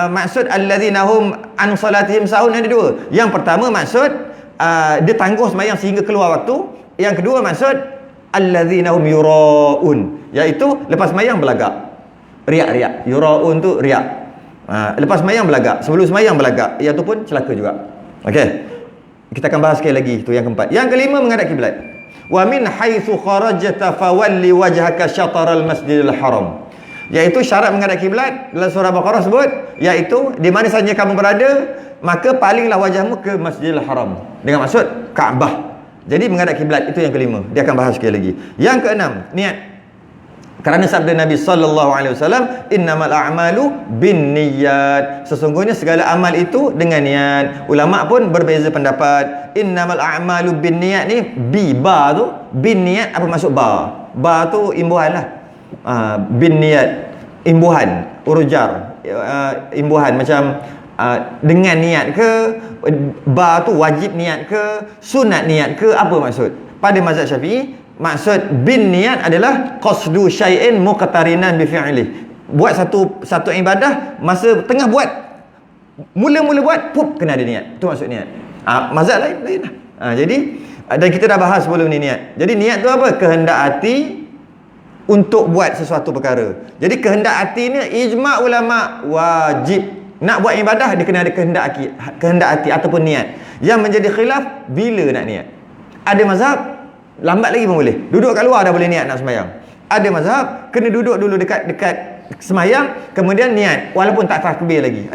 A: Maksud alladzina hum an salatihim sahun, ada dua. Yang pertama maksud dia tangguh sembahyang sehingga keluar waktu. Yang kedua maksud alladzina hum yuraun, iaitu lepas sembahyang belagak. Riak. Yuraun tu riak. Lepas sembahyang belagak, sebelum sembahyang belagak, ia tu pun celaka juga. Okey. Kita akan bahas sekali lagi itu yang keempat. Yang kelima, menghadap kiblat. Wa min haitsu kharajta fawalli wajhaka syataral masjidil haram. Iaitu syarat menghadap kiblat dalam surah Baqarah sebut, iaitu di mana saja kamu berada, maka palinglah wajahmu ke Masjidil Haram. Dengan maksud Kaabah. Jadi menghadap kiblat itu yang kelima. Dia akan bahas sekali lagi. Yang keenam, niat. Kerana sabda Nabi sallallahu alaihi wasallam, innamal a'malu binniyat. Sesungguhnya segala amal itu dengan niat. Ulama pun berbeza pendapat. Innamal a'malu binniyat ni ba tu, binniyat apa maksud ba? Ba tu imbuhan lah. Binniyat imbuhan, urujar, imbuhan macam dengan niat ke, ba tu wajib niat ke, sunat niat ke, apa maksud? Pada mazhab Syafi'i, maksud bin niat adalah qasdu syai'in muqtarinan bi fi'li. Buat satu ibadah, masa tengah buat, mula-mula buat, pup kena ada niat. Itu maksud niat. Mazhab lain lah. Jadi dan kita dah bahas sebelum ni niat. Jadi niat tu apa? Kehendak hati untuk buat sesuatu perkara. Jadi kehendak hati ni ijma' ulama wajib. Nak buat ibadah dia kena ada kehendak hati ataupun niat. Yang menjadi khilaf bila nak niat. Ada mazhab lambat lagi pun boleh. Duduk kat luar dah boleh niat nak sembahyang. Ada mazhab kena duduk dulu dekat sembahyang kemudian niat walaupun tak takbir lagi.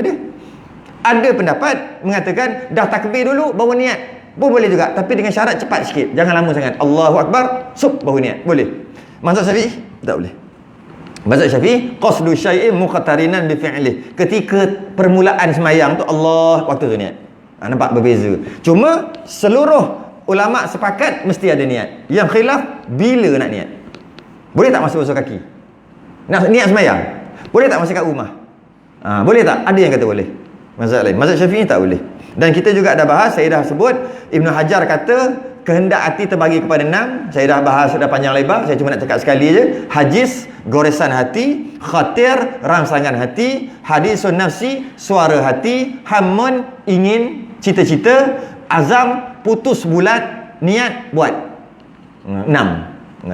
A: Ada pendapat mengatakan dah takbir dulu baru niat. Pun boleh juga, tapi dengan syarat cepat sikit. Jangan lama sangat. Allahu akbar, baru niat. Boleh. Mazhab Syafi'i tak boleh. Mazhab Syafi'i qasdu syai'in muqtarinan bi fi'lih. Ketika permulaan sembahyang tu Allah, waktu tu niat. Nampak berbeza. Cuma seluruh ulama sepakat mesti ada niat. Yang khilaf bila nak niat. Boleh tak masuk basuh kaki? Nak niat sembahyang? Boleh tak masa kat rumah? Boleh tak? Ada yang kata boleh. Mazhab lain. Mazhab Syafi'i tak boleh. Dan kita juga dah bahas, saya dah sebut, Ibn Hajar kata kehendak hati terbagi kepada 6. Saya dah bahas dah panjang lebar, saya cuma nak cakap sekali je. Hajis, goresan hati. Khatir, rangsangan hati. Hadisun nafsi, suara hati. Hammun, ingin, cita-cita. Azam, putus bulat, niat, buat. 6.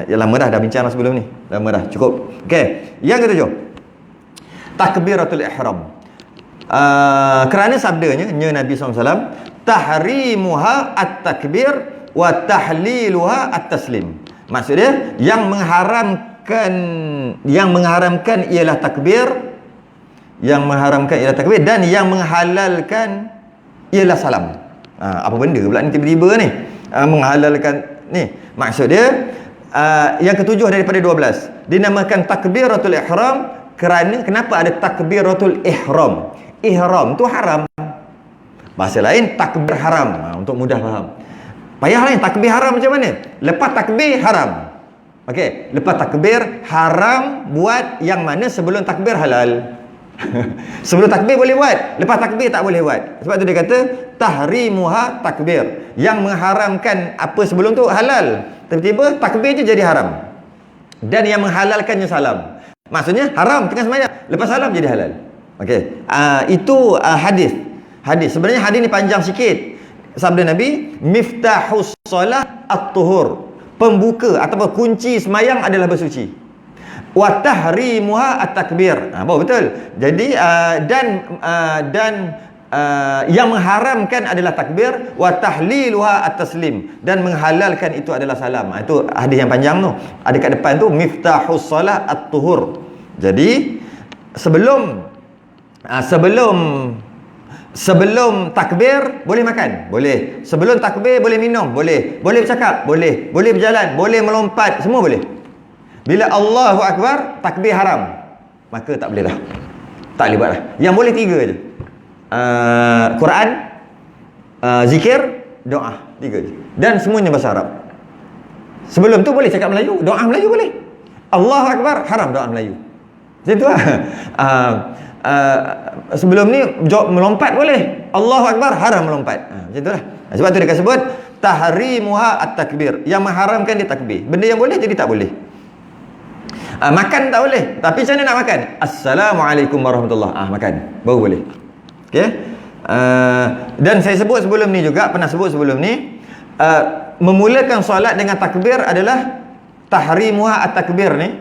A: Ya, lama dah bincang sebelum ni. Lama dah, cukup. Okey, yang ketujuh, takbiratul ihram. Kerana sabdanya Nabi SAW, tahrimuha at-takbir wa tahliluha at-taslim. Maksudnya yang mengharamkan ialah takbir, dan yang menghalalkan ialah salam. Apa benda pula ni tiba-tiba ni menghalalkan ni. Maksud dia yang ketujuh daripada 12 dinamakan takbiratul ihram. Kenapa ada takbiratul ihram? Ihram tu haram. Bahasa lain takbir haram. Untuk mudah faham. Payah lain takbir haram macam mana? Lepas takbir haram. Okey, lepas takbir haram buat yang mana sebelum takbir halal. Sebelum takbir boleh buat, lepas takbir tak boleh buat. Sebab tu dia kata tahrimuha takbir. Yang mengharamkan apa sebelum tu halal, tiba-tiba takbir je jadi haram. Dan yang menghalalkannya salam. Maksudnya haram tengah sembahyang, lepas salam jadi halal. Okey, itu hadis. Sebenarnya hadis ni panjang sikit. Sabda Nabi, miftahus solah at-tuhur. Pembuka ataupun kunci sembahyang adalah bersuci. Wa tahrimuha at-takbir. Betul. Jadi yang mengharamkan adalah takbir, wa tahliluha at-taslim, dan menghalalkan itu adalah salam. Itu hadis yang panjang tu. Ada kat depan tu miftahus solah at-tuhur. Jadi sebelum takbir boleh makan, boleh. Sebelum takbir boleh minum, boleh. Boleh bercakap, boleh. Boleh berjalan, boleh melompat, semua boleh. Bila Allahu Akbar, takbir haram, maka tak boleh dah. Tak boleh buat dah. Yang boleh 3 je. Quran, zikir, doa. 3 je. Dan semuanya bahasa Arab. Sebelum tu boleh cakap Melayu, doa Melayu boleh. Allahu Akbar, haram doa Melayu. Macam tu lah. Sebelum ni melompat boleh. Allahu Akbar, haram melompat. Macam tu lah. Sebab tu dia akan sebut tahrimuha at-takbir. Yang mengharamkan dia takbir. Benda yang boleh jadi tak boleh. Makan tak boleh, tapi macam mana nak makan? Assalamualaikum warahmatullahi makan, baru boleh. Okey. Dan saya sebut sebelum ni juga, pernah sebut sebelum ni, memulakan solat dengan takbir adalah tahrimuha at-takbir ni.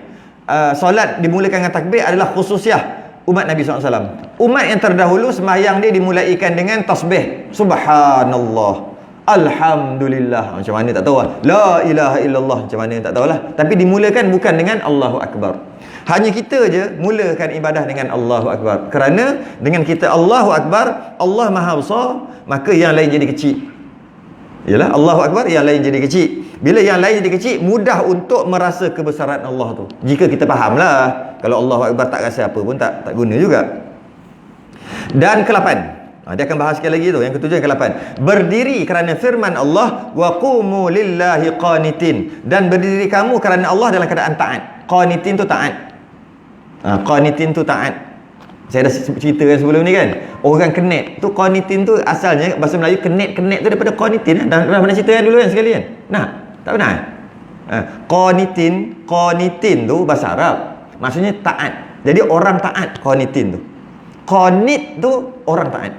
A: Solat dimulakan dengan takbir adalah khususiah umat Nabi SAW. Umat yang terdahulu sembahyang dia dimulaikan dengan tasbih, subhanallah, alhamdulillah, macam mana tak tahu lah. La ilaha illallah, macam mana tak tahu lah. Tapi dimulakan bukan dengan Allahu Akbar. Hanya kita je mulakan ibadah dengan Allahu Akbar. Kerana dengan kita Allahu Akbar, Allah Maha Besar, maka yang lain jadi kecil. Yalah, Allahu Akbar, yang lain jadi kecil. Bila yang lain jadi kecil, mudah untuk merasa kebesaran Allah tu. Jika kita fahamlah. Kalau Allahu Akbar tak rasa apa pun tak guna juga. Dan ke-8, dia akan bahas sekali lagi tu. Yang ke-7 dan ke-8, berdiri kerana firman Allah, wa qumu lillahi qanitin, dan berdiri kamu kerana Allah dalam keadaan taat. Qanitin tu taat. Qanitin tu taat. Saya dah ceritakan sebelum ni kan. Orang kenet tu, qanitin tu asalnya bahasa Melayu, kenet tu daripada qanitin. Dah pernah ceritakan dulu kan sekali kan? Nah, tak pernah. Qanitin tu bahasa Arab, maksudnya taat. Jadi orang taat, qanitin tu. Qanit tu orang taat.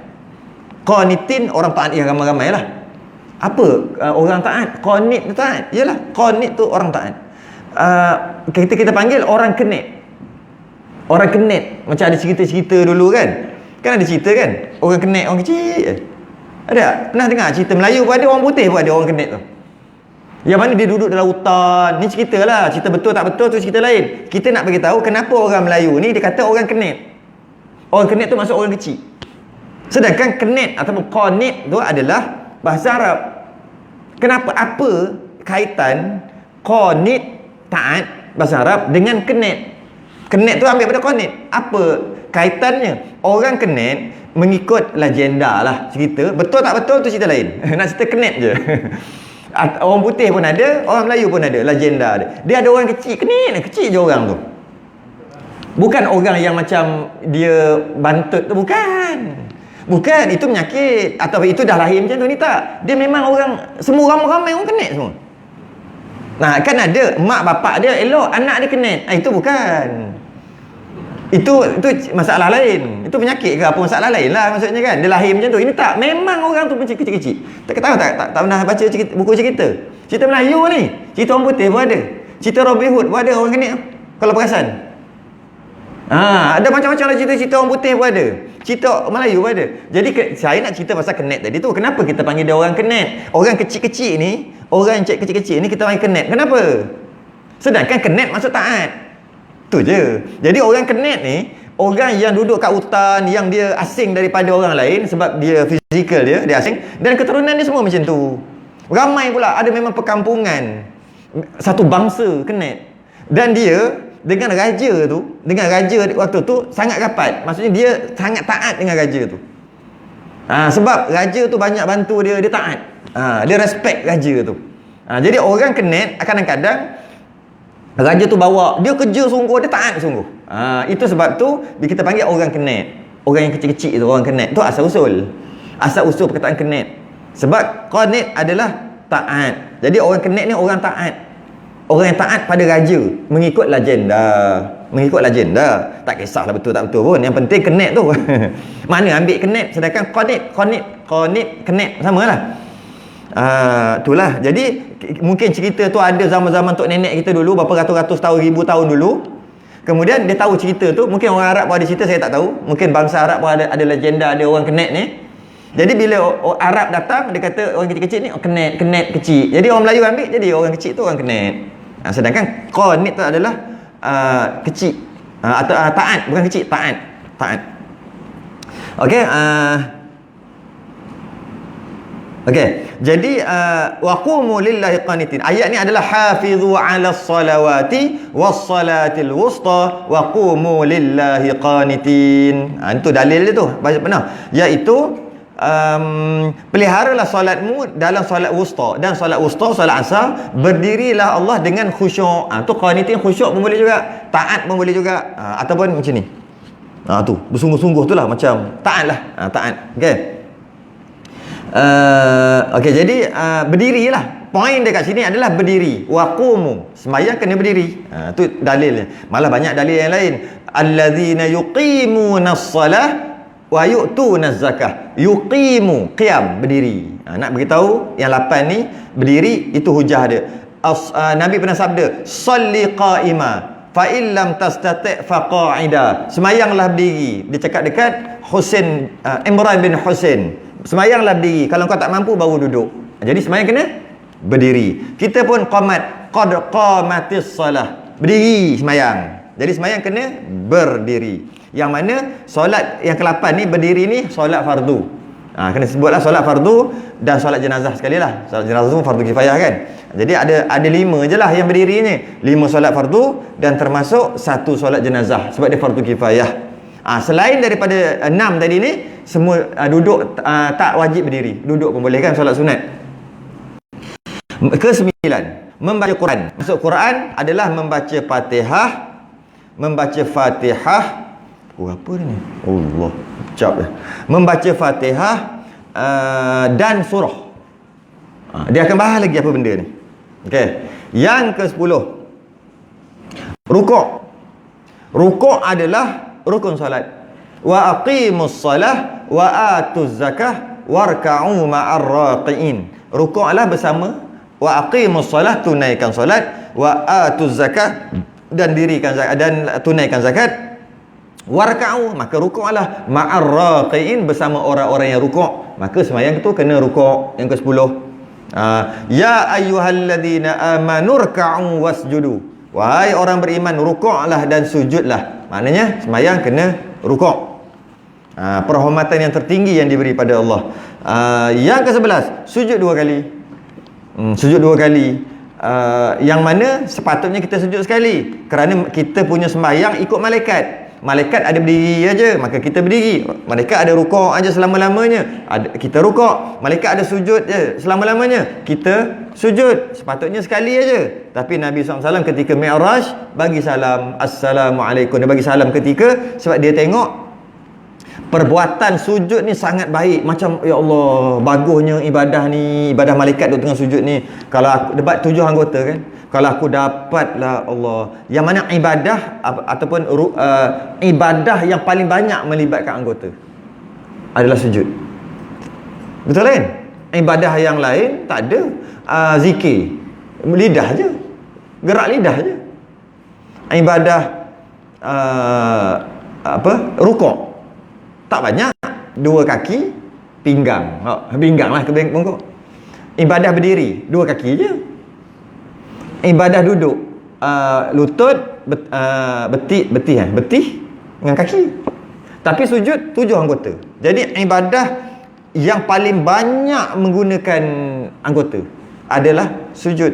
A: Qanitin orang taat yang ramai-ramai lah. Apa orang taat? Qanit tu taat. Yalah, qanit tu orang taat. Kita panggil orang kenet. Orang kenet, macam ada cerita-cerita dulu kan. Kan ada cerita kan, orang kenet, orang kecil. Ada? Pernah dengar cerita Melayu pun ada, orang putih pun ada orang kenet tu. Yang mana dia duduk dalam hutan. Ni cerita lah, cerita betul tak betul tu cerita lain. Kita nak bagi tahu kenapa orang Melayu ni dia kata orang kenet. Orang kenet tu maksud orang kecil. Sedangkan kenet ataupun qanit tu adalah bahasa Arab. Kenapa? Apa kaitan qanit taat bahasa Arab dengan kenet? Kenet tu ambil pada qanit. Apa kaitannya? Orang kenet mengikut legenda lah cerita. Betul tak betul tu cerita lain. Nak cerita kenet je. Orang putih pun ada, orang Melayu pun ada legenda dia. Dia ada orang kecil, kenet, kecil je orang tu. Bukan orang yang macam dia bantut tu, bukan. Bukan, itu penyakit atau itu dah lahir macam tu, ni tak. Dia memang orang, semua ramai-ramai orang kenet semua. Nah, kan ada mak bapak dia elok, anak dia kenet. Itu bukan. Itu masalah lain. Itu penyakit ke apa, masalah lain lah maksudnya kan. Dia lahir macam tu. Ini tak, memang orang tu macam kecil-kecil. Tak tahu tak pernah baca cerita, buku cerita. Cerita Melayu ni, cerita orang putih pun ada. Cerita Robin Hood pun ada orang kenet kalau perasan. Ada macam-macam lah cerita orang putih pun ada. Cerita Melayu pun ada. Jadi saya nak cerita pasal kenet tadi tu. Kenapa kita panggil dia orang kenet? Orang kecil-kecil ni, orang kecil-kecil ni kita panggil kenet. Kenapa? Sedangkan kenet maksud taat. Tu je. Jadi orang kenet ni, orang yang duduk kat hutan, yang dia asing daripada orang lain sebab dia fizikal dia asing, dan keturunan dia semua macam tu. Ramai pula, ada memang perkampungan. Satu bangsa kenet. Dan dia dengan raja waktu tu sangat rapat. Maksudnya dia sangat taat dengan raja tu. Sebab raja tu banyak bantu dia taat. Dia respect raja tu. Jadi orang kenet kadang-kadang raja tu bawa, dia kerja sungguh, dia taat sungguh. Itu sebab tu kita panggil orang kenet. Orang yang kecil-kecil tu orang kenet. Tu asal-usul perkataan kenet. Sebab qanit adalah taat. Jadi orang kenet ni orang taat. Orang yang taat pada raja, mengikut legenda. Tak kisahlah betul tak betul pun. Yang penting kenet tu. Mana ambil kenet, sedangkan qanit kenet samalah. Itulah. Jadi mungkin cerita tu ada zaman-zaman tok nenek kita dulu, berapa ratus-ratus tahun, ribu tahun dulu. Kemudian dia tahu cerita tu. Mungkin orang Arab pun ada cerita, saya tak tahu. Mungkin bangsa Arab pun ada legenda, ada orang kenet ni. Jadi bila Arab datang, dia kata orang kecil-kecil ni kenet kecil. Jadi orang Melayu ambil, jadi orang kecil tu orang kenet. Sedangkan qanit tu adalah kecil, atau taat, bukan kecil, taat. Okey. Okey. Jadi waqumu lillahi qanitin. Ayat ni adalah hafizu 'alas salawati was salatil wusta waqumu lillahi qanitin. Itu dalil dia tu. Baca benar. Iaitu peliharalah solatmu dalam solat wusta, dan solat wusta, solat asar, berdirilah Allah dengan khusyuk. Tu qanitin, khusyuk pun boleh juga, taat pun boleh juga, ataupun macam ni. Tu bersungguh-sungguh tu lah, macam taat lah. Taat. Okey. Okey, jadi berdirilah. Poin dekat sini adalah berdiri. Waqumu, sembahyang kena berdiri. Tu dalilnya. Malah banyak dalil yang lain. Allazina yuqimunas salah wa yu'tunaz zakah. Yuqimu, qiyam, berdiri. Nak beritahu yang 8 ni berdiri, itu hujah dia. Nabi pernah sabda, salli qa'ima fa illam tastati' fa qa'ida. Semayanglah berdiri. Dia cakap dekat Imran bin Husain, semayanglah berdiri, kalau kau tak mampu baru duduk. Jadi semayang kena berdiri. Kita pun qad qamatis salah, berdiri semayang. Jadi sembahyang kena berdiri. Yang mana solat yang ke-8 ni berdiri ni solat fardu. Kena sebutlah solat fardu dan solat jenazah sekali lah. Solat jenazah tu fardu kifayah kan. Jadi ada 5 je lah yang berdiri ni. 5 solat fardu dan termasuk 1 solat jenazah sebab dia fardu kifayah. Selain daripada 6 tadi ni, semua duduk tak wajib berdiri. Duduk pun boleh kan solat sunat. Ke-9, membaca Quran. Maksud Quran adalah membaca Fatihah, membaca Fatihah. Apa ni? Allah, cap dah. Membaca Fatihah dan surah. Dia akan bahas lagi apa benda ni. Okey. Yang ke-10, rukuk. Rukuk adalah rukun salat. Wa aqimus salah wa atuz zakah warka'u ma'ar raqiin. Rukuklah bersama, wa aqimus salah, tunaikan salat, wa atuz zakah, dan dirikan zakat dan tunaikan zakat. Warka'u, maka rukuklah ma'ar raqiin, bersama orang-orang yang rukuk. Maka sembahyang tu kena rukuk. Yang ke-10, ya ayyuhalladzina amanu rka'u wasjudu. Wahai orang beriman, rukuklah dan sujudlah. Maknanya sembahyang kena rukuk. Perhormatan yang tertinggi yang diberi pada Allah. Yang ke-11, sujud 2 kali. Sujud 2 kali. Yang mana sepatutnya kita sujud sekali, kerana kita punya sembahyang ikut malaikat. Malaikat ada berdiri aja, maka kita berdiri. Malaikat ada rukuk aja selama-lamanya, kita rukuk. Malaikat ada sujud je selama-lamanya, kita sujud. Sepatutnya sekali aja. Tapi Nabi SAW ketika Mi'raj bagi salam, Assalamualaikum. Dia bagi salam ketika, sebab dia tengok perbuatan sujud ni sangat baik. Macam ya Allah, bagusnya ibadah ni, ibadah malaikat duduk tengah sujud ni. Kalau aku debat 7 anggota kan, kalau aku dapatlah Allah, yang mana ibadah ataupun ibadah yang paling banyak melibatkan anggota adalah sujud. Betul kan? Ibadah yang lain tak ada. Zikir lidah je, gerak lidah je. Ibadah rukuk tak banyak, 2 kaki, pinggang. Pinggang lah ke bengkok. Ibadah berdiri 2 kaki je. Ibadah duduk lutut, betih dengan kaki. Tapi sujud 7 anggota. Jadi ibadah yang paling banyak menggunakan anggota adalah sujud.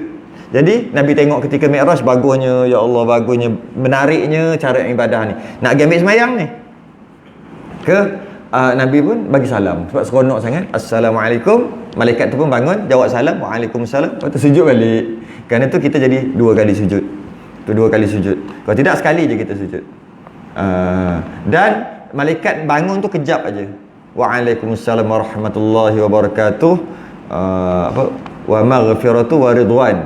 A: Jadi Nabi tengok ketika Mi'raj, bagusnya ya Allah, bagusnya, menariknya cara ibadah ni. Nak pergi ambil sembahyang ni, Nabi pun bagi salam sebab seronok sangat. Assalamualaikum. Malaikat tu pun bangun, jawab salam, waalaikumsalam. Lepas tu sujud balik. Kerana tu kita jadi 2 kali sujud. Tu 2 kali sujud. Kalau tidak, sekali je kita sujud. Dan malaikat bangun tu kejap aja. Waalaikumsalam warahmatullahi wabarakatuh. Wa maghfiratu wa ridwan.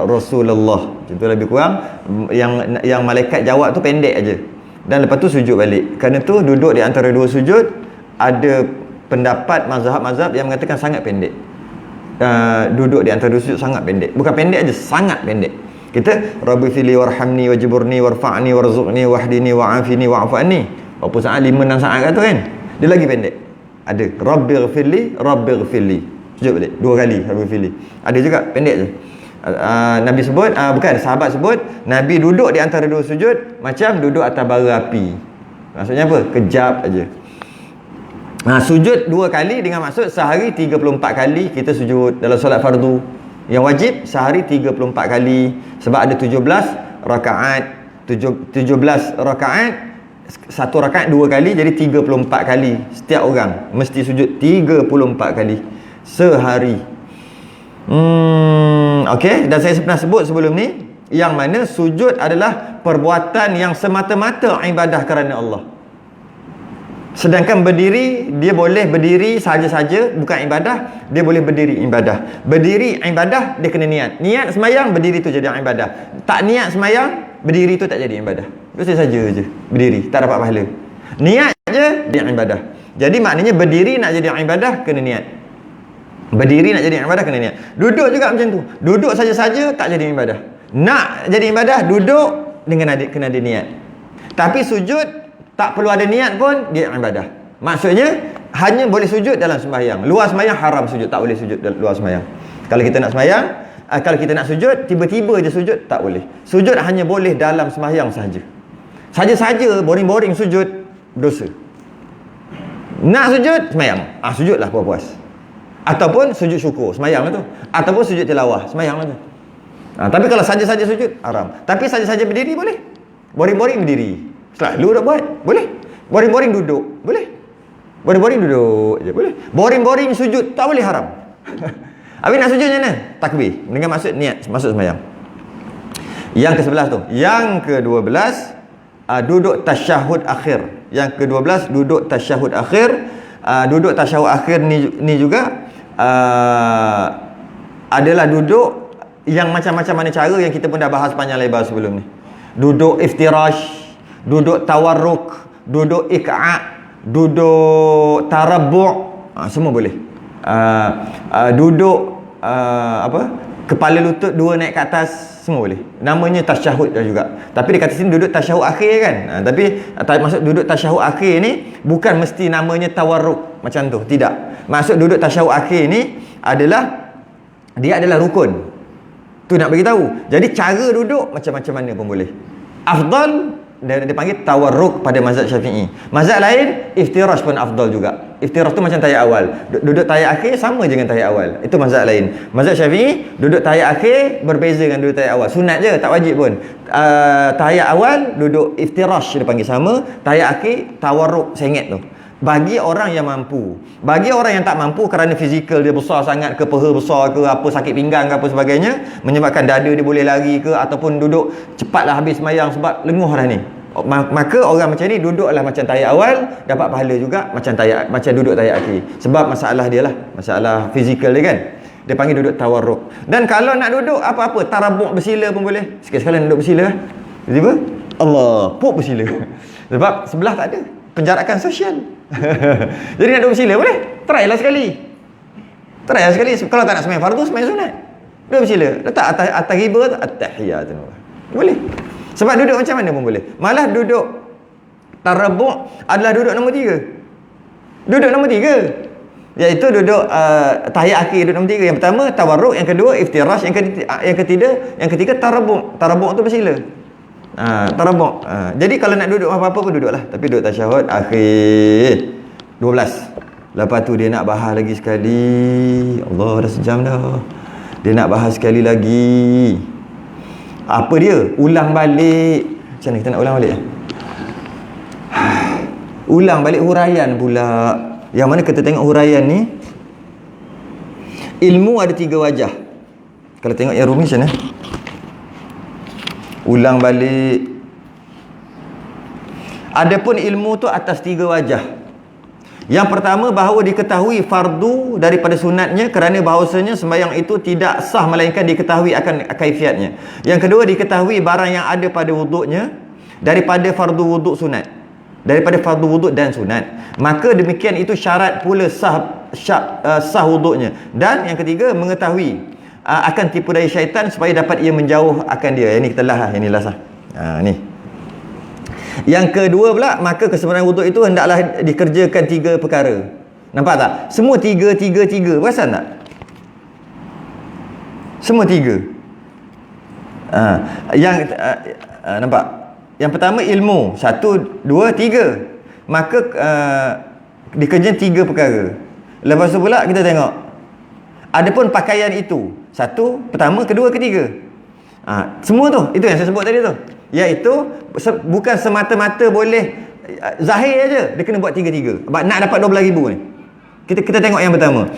A: Rasulullah. Macam tu lebih kurang. Yang malaikat jawab tu pendek aja. Dan lepas tu sujud balik. Kerana tu duduk di antara 2 sujud, ada pendapat mazhab-mazhab yang mengatakan sangat pendek. Duduk di antara 2 sujud sangat pendek. Bukan pendek aja, sangat pendek. Kita Rabbi fili warhamni wajiburni warfa'ni warzuqni wahdini wa'afini wa'fu anni. Berapa saat? 5-6 saat kata kan? Dia lagi pendek. Ada Rabbi ghfirli. Sujud balik 2 kali Rabbi ghfirli. Ada juga pendek je. Nabi sebut, bukan, sahabat sebut, Nabi duduk di antara 2 sujud macam duduk atas bara api. Maksudnya apa? Kejap aja. Sujud 2 kali dengan maksud sehari 34 kali kita sujud dalam solat fardu. Yang wajib sehari 34 kali, sebab ada 17 rakaat. 17 rakaat, 1 rakaat 2 kali, jadi 34 kali. Setiap orang mesti sujud 34 kali sehari. Okey, dan saya pernah sebut sebelum ni, yang mana sujud adalah perbuatan yang semata-mata ibadah kerana Allah. Sedangkan berdiri, dia boleh berdiri saja-saja, bukan ibadah. Dia boleh berdiri ibadah. Berdiri ibadah, dia kena niat. Niat sembahyang, berdiri tu jadi ibadah. Tak niat sembahyang, berdiri tu tak jadi ibadah. Itu saja je, berdiri, tak dapat pahala. Niat je, dia ibadah. Jadi maknanya berdiri nak jadi ibadah, kena niat. Berdiri nak jadi ibadah, kena niat. Duduk juga macam tu. Duduk saja-saja, tak jadi ibadah. Nak jadi ibadah, duduk dengan kena ada niat. Tapi sujud, tak perlu ada niat pun dia ibadah. Maksudnya hanya boleh sujud dalam sembahyang. Luar sembahyang haram sujud, tak boleh sujud luar sembahyang. Kalau kita nak sembahyang, Kalau kita nak sujud, tiba-tiba je sujud, tak boleh. Sujud hanya boleh dalam sembahyang sahaja. Saja-saja boring-boring sujud, dosa. Nak sujud, sembahyang. Sujudlah puas-puas. Ataupun sujud syukur, sembahyang lah tu. Ataupun sujud tilawah, sembahyang lah tu. Tapi kalau saja-saja sujud, haram. Tapi saja-saja berdiri boleh. Boring-boring berdiri. Selalu dah buat, boleh. Boring-boring duduk, boleh. Boring-boring duduk je, boleh. Boring-boring sujud, tak boleh, haram. Habis nak sujud macam mana? Takbir. Dengan maksud niat, masuk sembahyang. Yang ke-11 tu. Yang ke-12, duduk tasyahud akhir. Yang ke-12, duduk tasyahud akhir. Duduk tasyahud akhir ni juga adalah duduk yang macam-macam mana cara yang kita pun dah bahas panjang lebar sebelum ni. Duduk iftirash, duduk tawarruk, duduk ik'a', duduk tarabbu', semua boleh. Duduk kepala lutut dua naik ke atas, semua boleh. Namanya tasyahud juga. Tapi dia kata sini duduk tasyahud akhir kan. Tapi maksud duduk tasyahud akhir ni bukan mesti namanya tawarruk macam tu. Tidak. Maksud duduk tasyahud akhir ni adalah dia adalah rukun. Tu nak bagi tahu. Jadi cara duduk macam-macam mana pun boleh. Afdal dia panggil tawarruk pada mazhab Syafi'i. Mazhab lain iftirash pun afdal juga. Iftirash tu macam tahiyat awal. Duduk tahiyat akhir sama je dengan tahiyat awal. Itu mazhab lain. Mazhab Syafi'i duduk tahiyat akhir berbeza dengan duduk tahiyat awal. Sunat je, tak wajib pun. Tahiyat awal duduk iftirash dia panggil sama, tahiyat akhir tawarruk sengit tu. Bagi orang yang mampu. Bagi orang yang tak mampu kerana fizikal dia besar sangat ke, peha besar ke, apa sakit pinggang ke apa sebagainya, menyebabkan dada dia boleh lari ke, ataupun duduk cepatlah habis sembahyang sebab lenguh dah ni. Maka orang macam ni duduklah macam tahiyat awal, dapat pahala juga macam duduk tahiyat akhir. Sebab masalah dia lah, masalah fizikal dia kan. Dia panggil duduk tawarruk. Dan kalau nak duduk apa-apa, tarabuk bersila pun boleh. Sekali-sekala duduk bersila. Tiba-tiba Allah, puk bersila. Sebab sebelah tak ada penjarakan sosial. Jadi nak duduk bersila boleh. Try lah sekali. Kalau tak nak sembahyang fardu, sembahyang sunat. Duduk bersila. Letak atas riba tu, at-tahiyatun. Boleh. Sebab duduk macam mana pun boleh. Malah duduk tarabuk adalah duduk nombor 3. Duduk nombor 3. Iaitu duduk tahiyat akhir, duduk nombor 3. Yang pertama tawarruk, yang kedua iftirash, yang ketiga tarabuk. Tarabuk tu bersila. Tarabuk. Jadi kalau nak duduk apa-apa pun duduklah. Tapi duduk tasyahud akhir 12. Lepas tu dia nak bahas lagi sekali. Allah, dah sejam dah. Dia nak bahas sekali lagi. Apa dia? Ulang balik. Macam mana kita nak ulang balik? Ulang balik huraian pula. Yang mana kita tengok huraian ni, ilmu ada 3 wajah. Kalau tengok yang Rumi macam mana? Ulang balik. Adapun ilmu tu atas 3 wajah. Yang pertama, bahawa diketahui fardu daripada sunatnya, kerana bahawasanya sembahyang itu tidak sah melainkan diketahui akan kaifiatnya. Yang kedua, diketahui barang yang ada pada wuduknya daripada fardu wuduk sunat, daripada fardu wuduk dan sunat. Maka demikian itu syarat pula sah wuduknya. Dan yang ketiga, mengetahui akan tipu daya syaitan supaya dapat ia menjauh akan dia. Yang ni kita lah, yang ni lah sah. Ni. Yang kedua pula, maka kesempurnaan wuduk itu hendaklah dikerjakan 3 perkara. Nampak tak? Semua 3. Perasan tak? Semua 3. Nampak? Yang pertama ilmu. 1, 2, 3. Maka dikerjakan 3 perkara. Lepas tu pula kita tengok. Adapun pakaian itu, 1, pertama, kedua, ketiga. Semua tu, itu yang saya sebut tadi tu. Iaitu bukan semata-mata boleh zahir aja, dia kena buat 3-3. Nak dapat 12,000 ni. Kita tengok yang pertama.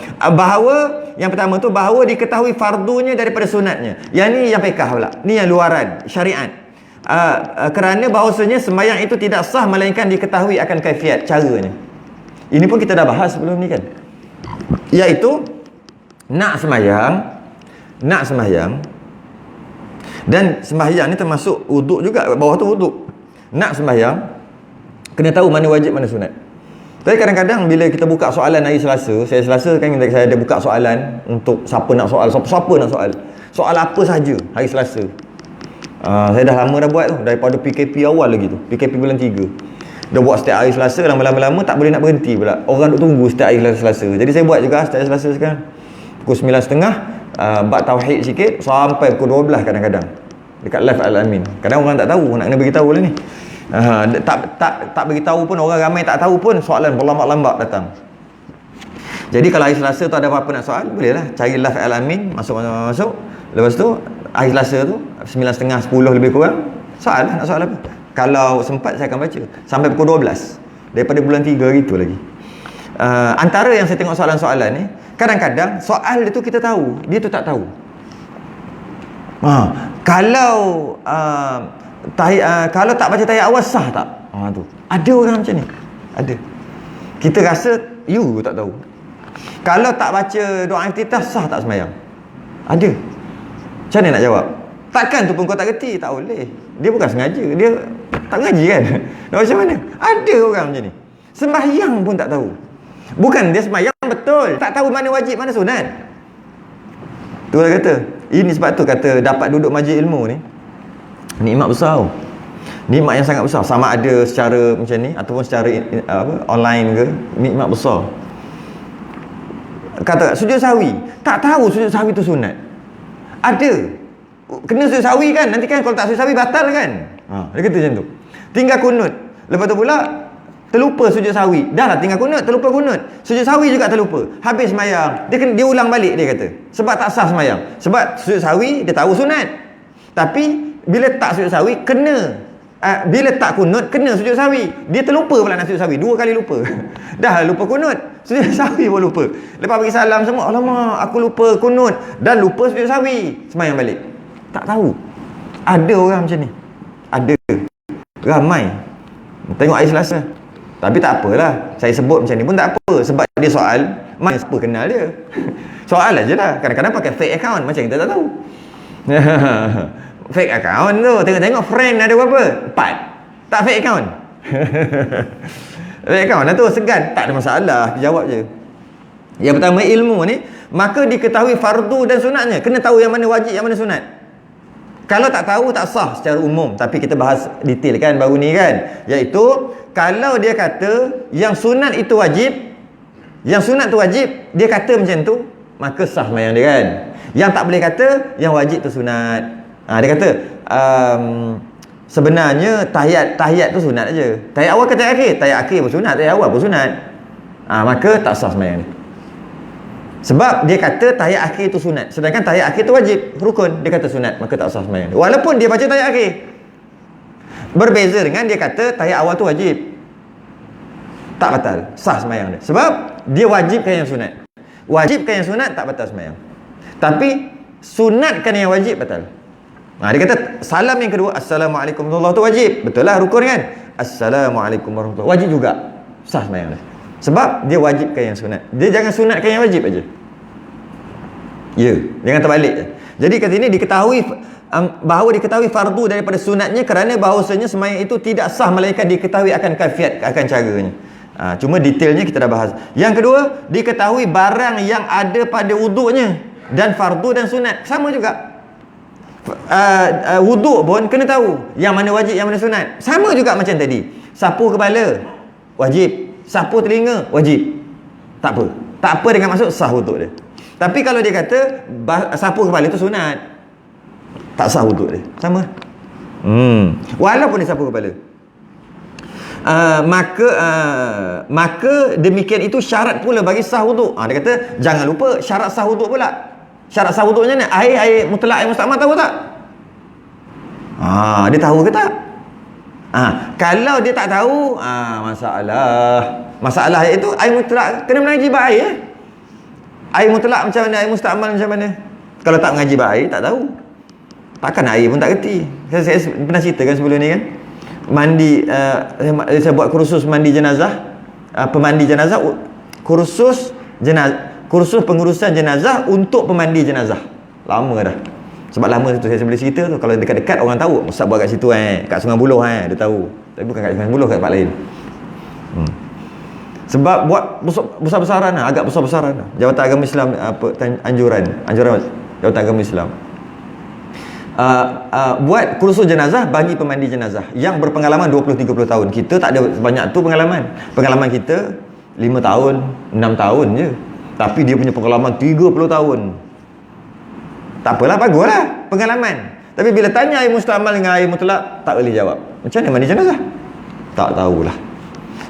A: Yang pertama tu bahawa diketahui fardunya daripada sunatnya. Yang ni yang fiqh pula. Ni yang luaran syariat. Kerana bahawasanya sembahyang itu tidak sah melainkan diketahui akan kaifiat, caranya. Ini pun kita dah bahas sebelum ni kan. Iaitu nak sembahyang, dan sembahyang ni termasuk wuduk juga, bawah tu wuduk. Nak sembahyang kena tahu mana wajib mana sunat. Tapi kadang-kadang bila kita buka soalan hari Selasa, saya Selasa kan saya ada buka soalan untuk siapa nak soal, siapa nak soal. Soal apa saja hari Selasa. Saya dah lama dah buat tu, daripada PKP awal lagi tu, PKP bulan 3. Dah buat setiap hari Selasa, lama-lama tak boleh nak berhenti pula. Orang duk tunggu setiap hari Selasa. Jadi saya buat juga setiap hari Selasa sekarang. Pukul 9.30 bab tauhid sikit sampai pukul 12 kadang-kadang dekat live Al-Amin. Kadang orang tak tahu, nak kena beritahu lah ni. Tak beritahu pun, orang ramai tak tahu pun, soalan berlambak-lambak datang. Jadi kalau hari Selasa tu ada apa-apa nak soal, bolehlah cari live Al-Amin, masuk. Lepas tu hari Selasa tu 9.30 10 lebih kurang, soal lah, nak soal apa. Kalau sempat saya akan baca sampai pukul 12 daripada bulan 3 hari tu lagi. Antara yang saya tengok soalan-soalan ni, kadang-kadang soal dia tu kita tahu, dia tu tak tahu. Kalau kalau tak baca tahiyat awal sah tak? Tu. Ada orang macam ni. Ada. Kita rasa you tak tahu. Kalau tak baca doa iftitah sah tak sembahyang? Ada. Macam mana nak jawab? Takkan tu pun kau tak reti? Tak boleh. Dia bukan sengaja. Dia tak ngaji kan? Nak macam mana? Ada orang macam ni. Sembahyang pun tak tahu. Bukan dia sembahyang betul, tak tahu mana wajib mana sunat. Tu dia kata. Ini sebab tu kata dapat duduk majlis ilmu ni nikmat besar. Nikmat yang sangat besar. Sama ada secara macam ni ataupun secara online ke, nikmat besar. Kata sujud sahwi, tak tahu sujud sahwi tu sunat. Ada. Kena sujud sahwi kan, nanti kan kalau tak sujud sahwi batal kan. Dia kata macam tu. Tinggal kunut. Lepas tu pula terlupa sujud sahwi. Dah lah tinggal kunut, terlupa kunut. Sujud sahwi juga terlupa. Habis sembahyang, dia ulang balik dia kata. Sebab tak sah sembahyang. Sebab sujud sahwi dia tahu sunat. Tapi bila tak sujud sahwi kena. Bila tak kunut kena sujud sahwi. Dia terlupa pula nak sujud sahwi. 2 kali lupa. Dah lupa kunut, sujud sahwi pun lupa. Lepas bagi salam semua, alamak aku lupa kunut dan lupa sujud sahwi. Sembahyang balik. Tak tahu. Ada orang macam ni. Ada. Ramai. Tengok hari Selasa. Tapi tak apalah, saya sebut macam ni pun tak apa. Sebab dia soal, mana siapa kenal dia. Soal aja lah. Kadang-kadang pakai fake account, macam kita tak tahu. Fake account tu, tengok-tengok friend ada berapa? 4. Tak fake account. Fake account lah tu, segan. Tak ada masalah, jawab je. Yang pertama, ilmu ni, maka diketahui fardu dan sunatnya. Kena tahu yang mana wajib, yang mana sunat. Kalau tak tahu, tak sah secara umum. Tapi kita bahas detail kan baru ni kan. Iaitu, kalau dia kata yang sunat itu wajib, yang sunat tu wajib, dia kata macam tu, maka sah sembahyang dia kan. Yang tak boleh kata yang wajib tu sunat. Dia kata sebenarnya tahiyat tu sunat aja. Tahiyat awal ke tahiyat akhir? Tahiyat akhir pun sunat, tahiyat awal pun sunat. Maka tak sah sembahyang dia. Sebab dia kata tahiyat akhir tu sunat, sedangkan tahiyat akhir tu wajib, rukun. Dia kata sunat, maka tak sah sembahyang dia. Walaupun dia baca tahiyat akhir. Berbeza dengan dia kata tahiyat awal tu wajib. Tak batal, sah sembahyang dia. Sebab dia wajibkan yang sunat. Wajibkan yang sunat tak batal sembahyang. Tapi sunatkan yang wajib batal. Dia kata salam yang kedua, Assalamualaikum warahmatullahi wabarakatuh, tu wajib. Betul lah rukun kan? Assalamualaikum warahmatullahi wabarakatuh, wajib juga. Sah sembahyang dia. Sebab dia wajibkan yang sunat. Dia jangan sunatkan yang wajib aja. Ya, jangan terbalik. Jadi kat sini diketahui bahawa diketahui fardu daripada sunatnya kerana bahawasanya sembahyang itu tidak sah melainkan diketahui akan kaifiat, akan caranya. Cuma detailnya kita dah bahas. Yang kedua, diketahui barang yang ada pada wuduknya dan fardu dan sunat. Sama juga. Wuduk pun kena tahu yang mana wajib, yang mana sunat. Sama juga macam tadi. Sapu kepala wajib, sapu telinga wajib. Tak apa. Tak apa dengan maksud sah wuduk dia. Tapi kalau dia kata sapu kepala tu sunat, tak sah wuduk dia. Sama. Walaupun dia sapu kepala. Maka demikian itu syarat pula bagi sah wuduk. Dia kata jangan lupa syarat sah wuduk pula. Syarat sah wuduknya ni air mutlak, air mustakmal, tahu tak? Dia tahu ke tak? Kalau dia tak tahu, masalah itu air mutlak kena mengaji bab air. Air mutlak macam mana, air mustakmal macam mana? Kalau tak mengaji bab air, tak tahu. Takkan air pun tak kerti. Saya pernah ceritakan sebelum ni kan. Mandi, saya buat kursus mandi jenazah, pemandi jenazah, kursus pengurusan jenazah untuk pemandi jenazah. Lama dah. Sebab lama tu saya boleh cerita tu. Kalau dekat-dekat orang tahu, ustaz buat kat situ kat Sungai Buloh dia tahu. Tapi bukan kat Sungai Buloh, kat tempat lain. Sebab buat besar-besaran agak besar-besaran Jabatan Agama Islam anjuran Jabatan Agama Islam. Buat kursus jenazah bagi pemandi jenazah yang berpengalaman 20-30 tahun. Kita tak ada banyak tu pengalaman. Pengalaman kita 5 tahun, 6 tahun je. Tapi dia punya pengalaman 30 tahun. Tak apalah, baguslah pengalaman. Tapi bila tanya air mustakmal dengan air mutlak, tak boleh jawab. Macam mana mandi jenazah? Tak tahulah.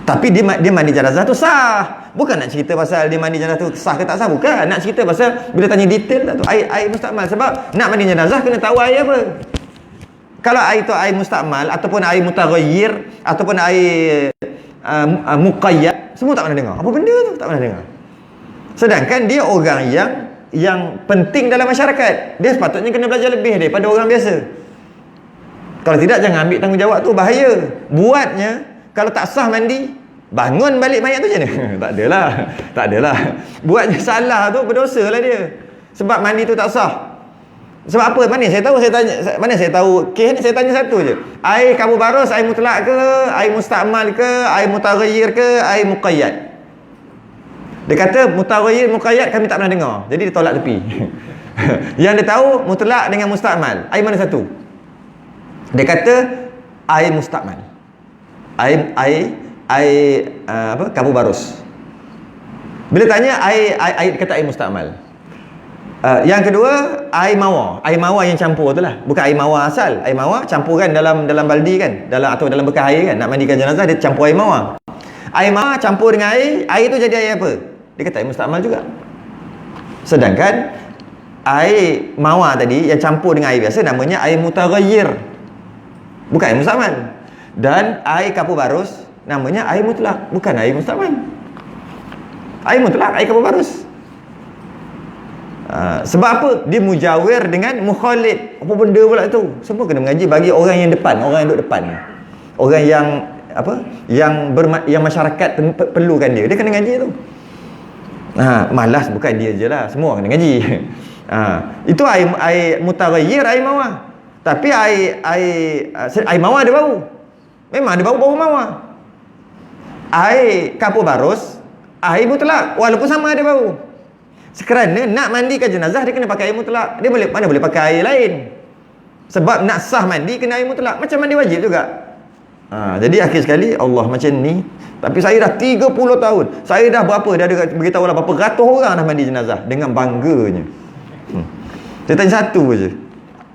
A: Tapi dia mandi jenazah tu sah. Bukan nak cerita pasal dia mandi jenazah tu sah ke tak sah, bukan. Nak cerita pasal bila tanya detail tak tu air mustakmal. Sebab nak mandi jenazah kena tahu air apa. Kalau air tu air mustakmal ataupun air mutaghayyir ataupun air muqayyad, semua tak pernah dengar. Apa benda tu? Tak pernah dengar. Sedangkan dia orang yang penting dalam masyarakat. Dia sepatutnya kena belajar lebih daripada orang biasa. Kalau tidak, jangan ambil tanggungjawab tu, bahaya. Buatnya, kalau tak sah mandi, bangun balik mayat tu macam mana? Tak adalah. Buatnya salah tu, berdosa lah dia. Sebab mandi tu tak sah. Sebab apa? Mana saya tahu kes ni, saya tanya satu je. Air kabur barus, air mutlak ke, air mustakmal ke, air mutaghayyir ke, air muqayyad? Dia kata mutaghayyir, muqayyad kami tak pernah dengar. Jadi dia tolak tepi. Yang dia tahu mutlak dengan mustakmal. Air mana satu? Dia kata air mustakmal. Air kabur barus. Bila tanya air kata air mustakmal. Yang kedua, air mawar. Air mawar yang campur tu lah. Bukan air mawar asal. Air mawar campuran dalam baldi kan, atau dalam bekas air kan. Nak mandikan jenazah, dia campur air mawar. Air mawar campur dengan air tu jadi air apa? Dia kata air mustakmal juga. Sedangkan air mawar tadi yang campur dengan air biasa namanya air mutaghayyir, bukan air mustakmal. Dan air kapur barus namanya air mutlak, bukan air mustakmal. Air mutlak, air kapur barus. Sebab apa? Dia mujawir dengan mukhalid. Apa benda pula tu? Semua kena mengaji bagi orang yang depan, orang yang duduk depan. Orang yang yang masyarakat perlukan dia. Dia kena ngaji tu. Malas bukan dia je lah, semua kena ngaji. Itu air mutaghayyir, air mawar. Tapi air mawar ada bau. Memang ada bau mawar. Air kapur barus, air mutlak, walaupun sama ada bau. Sekerana nak mandikan jenazah, dia kena pakai air mutlak. Dia mana boleh pakai air lain. Sebab nak sah mandi kena air mutlak. Macam mandi wajib juga. Jadi akhir sekali Allah macam ni. Tapi saya dah 30 tahun. Saya dah beritahu lah berapa ratus orang dah mandi jenazah dengan bangganya. Saya tanya satu je.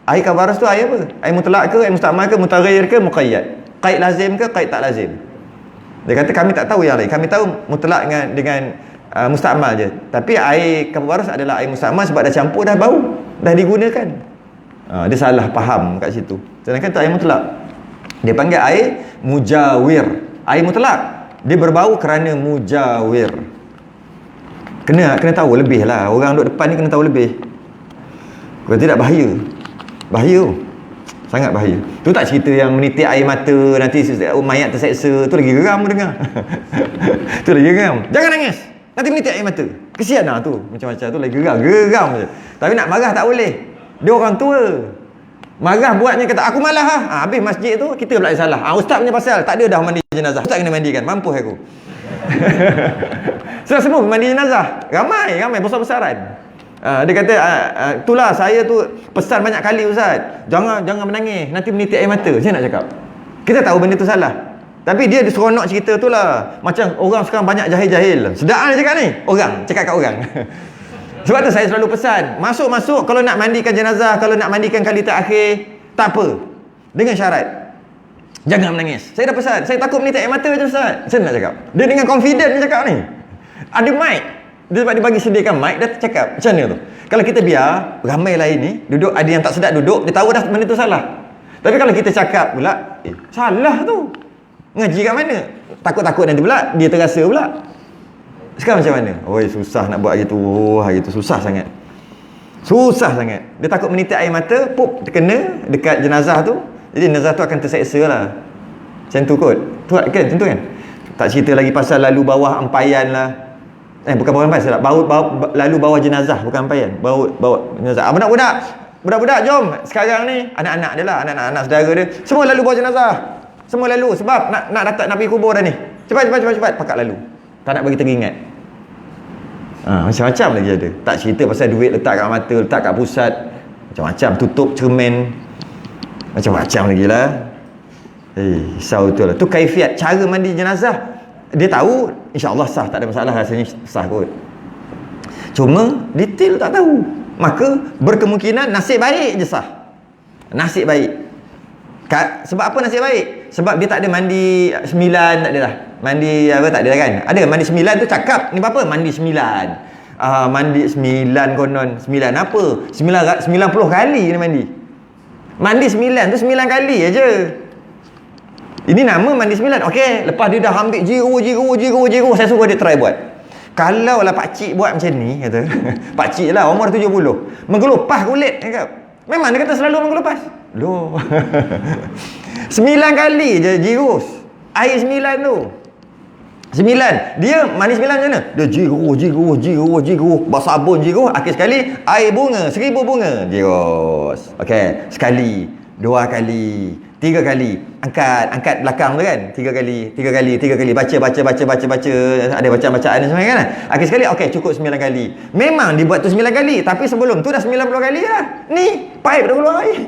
A: Air kabur barus tu air apa? Air mutlak ke, air mustakmal ke, mutaghayyir ke, muqayyad? Qaid lazim ke, qaid tak lazim? Dia kata kami tak tahu yang lain. Kami tahu mutlak dengan mustakmal je. Tapi air kabur barus adalah air mustakmal sebab dah campur, dah bau, dah digunakan. Dia salah faham kat situ. Sedangkan tu air mutlak. Dia panggil air mujawir. Air mutlak, dia berbau kerana mujawir. Kena tahu lebih lah. Orang duduk depan ni kena tahu lebih. Kalau tidak bahaya. Bahaya. Sangat bahaya. Tu tak cerita yang menitik air mata, nanti mayat terseksa. Tu lagi geram dengar. Tu lagi geram. Jangan nangis, nanti menitik air mata. Kesian lah tu. Macam-macam tu lagi geram je. Tapi nak marah tak boleh. Dia orang tua. Marah buatnya kata aku malas lah. Habis masjid tu kita pula yang salah. Ustaz punya pasal tak ada dah mandi jenazah. Ustaz kena mandikan. Mampus aku. Semua mandi jenazah. Ramai besar-besaran. Dia kata itulah saya tu pesan banyak kali Ustaz. Jangan menangis, nanti menitik air mata. Saya nak cakap, kita tahu benda tu salah. Tapi dia seronok cerita tu lah. Macam orang sekarang banyak jahil-jahil. Sedap dia cakap ni. Orang cakap kat orang. Sebab tu saya selalu pesan, masuk kalau nak mandikan jenazah, kalau nak mandikan kali terakhir, tak apa, dengan syarat jangan menangis. Saya dah pesan, saya takut menitik air mata je Ustaz. Saya nak cakap, dia dengan confident dia cakap ni. Ada mic, dia sebab dia bagi sediakan mic, dia cakap macam mana tu. Kalau kita biar ramai lain ni duduk, ada yang tak sedap duduk, dia tahu dah benda tu salah. Tapi kalau kita cakap pula, salah tu, ngaji kat mana, takut-takut nanti pula dia terasa pula. Sekarang macam mana? Oi, susah nak buat hari tu susah sangat. Susah sangat. Dia takut menitik air mata, pup terkena dekat jenazah tu. Jadi jenazah tu akan terseksa lah. Macam tu kot. Tu kan, macam tu kan? Tak cerita lagi pasal lalu bawah ampayan lah. Bukan bawah ampayan, lalu bawah jenazah, bukan ampayan. Bawa jenazah. Budak-budak jom. Sekarang ni anak-anak dia lah, anak-anak saudara dia. Semua lalu bawah jenazah. Semua lalu sebab nak pergi kubur dah ni. Cepat pakat lalu. Tak nak bagi teringat. Macam-macam lagi ada. Tak cerita pasal duit letak kat mata, letak kat pusat, macam-macam, tutup cermin, macam-macam lagi lah. Risau betul lah. Tu kaifiat cara mandi jenazah. Dia tahu insya-Allah sah, tak ada masalah, rasanya sah kot. Cuma detail tak tahu. maka berkemungkinan nasib baik je sah. Nasib baik. Sebab apa nasib baik? Sebab dia tak ada mandi 9, tak ada lah. Mandi apa tak ada lah kan? Ada mandi 9 tu cakap ni apa? Mandi 9. Mandi 9 konon. 9 apa? 90 kali dia mandi. Mandi 9 tu 9 kali aja. Ini nama mandi 9. Okey, lepas dia dah ambil jiru, saya suruh dia try buat. Kalau lah pakcik buat macam ni, kata. Pakcik lah, umur 70. Menggelupas kulit, cakap. Memang dia kata selalu menggelupas. Loh. 9 kali je jirus. Air 9 tu. 9. Dia mandi 9 macam mana? Dia jiru. Bersabun jiru. Akhir sekali, air bunga. 1000 bunga. Jirus. Okey. Sekali. 2 kali. 3 kali. Angkat belakang tu kan. 3 kali. Baca. Ada bacaan-bacaan dan sebagainya kan. Akhir sekali, okey, cukup 9 kali. Memang dibuat tu 9 kali. Tapi sebelum tu dah 90 kali lah. Ni, paip dah keluar air.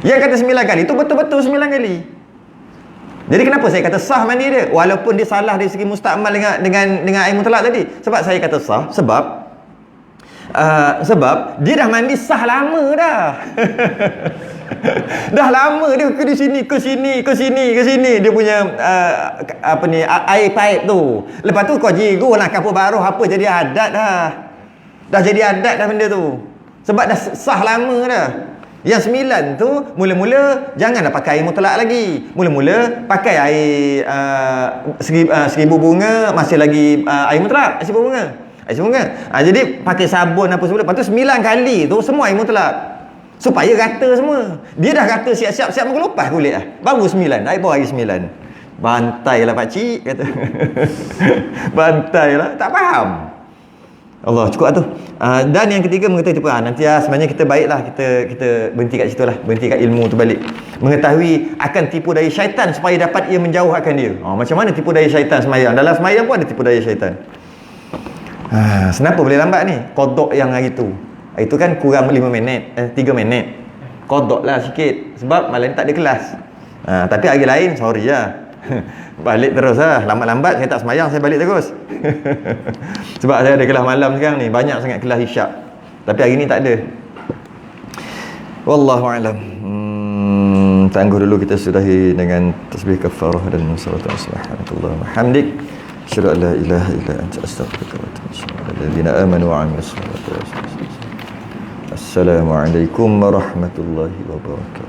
A: Yang kata 9 kali tu betul-betul 9 kali. Jadi kenapa saya kata sah mandi dia? Walaupun dia salah dari segi mustakmal dengan air mutlak tadi. Sebab saya kata sah. Sebab dia dah mandi sah lama dah. Dah lama dia ke sini dia punya air paip tu. Lepas tu kau jiru lah kapur baruh apa jadi adat dah. Dah jadi adat dah benda tu. Sebab dah sah lama dah. Yang 9 tu mula-mula janganlah pakai air mutlak lagi. Mula-mula pakai air 1000 bunga, masih lagi air mutlak 1000 bunga. Jadi pakai sabun apa semua. Lepas tu 9 kali tu semua air mutlak. Supaya rata semua. Dia dah rata siap menggelupas kulit lah. Baru 9. Air bawah lagi 9. Bantailah pakcik kata. Bantailah. Tak faham. Allah, cukup lah tu. Dan yang ketiga mengetahui tipu. Nanti sebenarnya kita baiklah kita berhenti kat situ lah. Berhenti kat ilmu tu balik. Mengetahui akan tipu daya syaitan supaya dapat ia menjauhkan dia. Macam mana tipu daya syaitan semayang? Dalam semayang pun ada tipu daya syaitan. Kenapa boleh lambat ni? Qadok yang hari tu. Itu kan kurang 5 minit, 3 minit. Qadok lah sikit. Sebab malam tak ada kelas. Tapi hari lain, sorry lah. Balik terus lah. Lambat-lambat saya tak semayang, saya balik terus. Sebab saya ada kelas malam sekarang ni. Banyak sangat kelas isyak. Tapi hari ni tak ada. Wallahu'alam. Tangguh dulu, kita sudahi dengan tasbih kafarah dan salatu subhanallah wa hamdik. Asyhadu an la ilaha illa anta astaghfiruka wa atubu ilaik. Alladzina amanu wa 'amilus salihati. Assalamualaikum warahmatullahi wabarakatuh.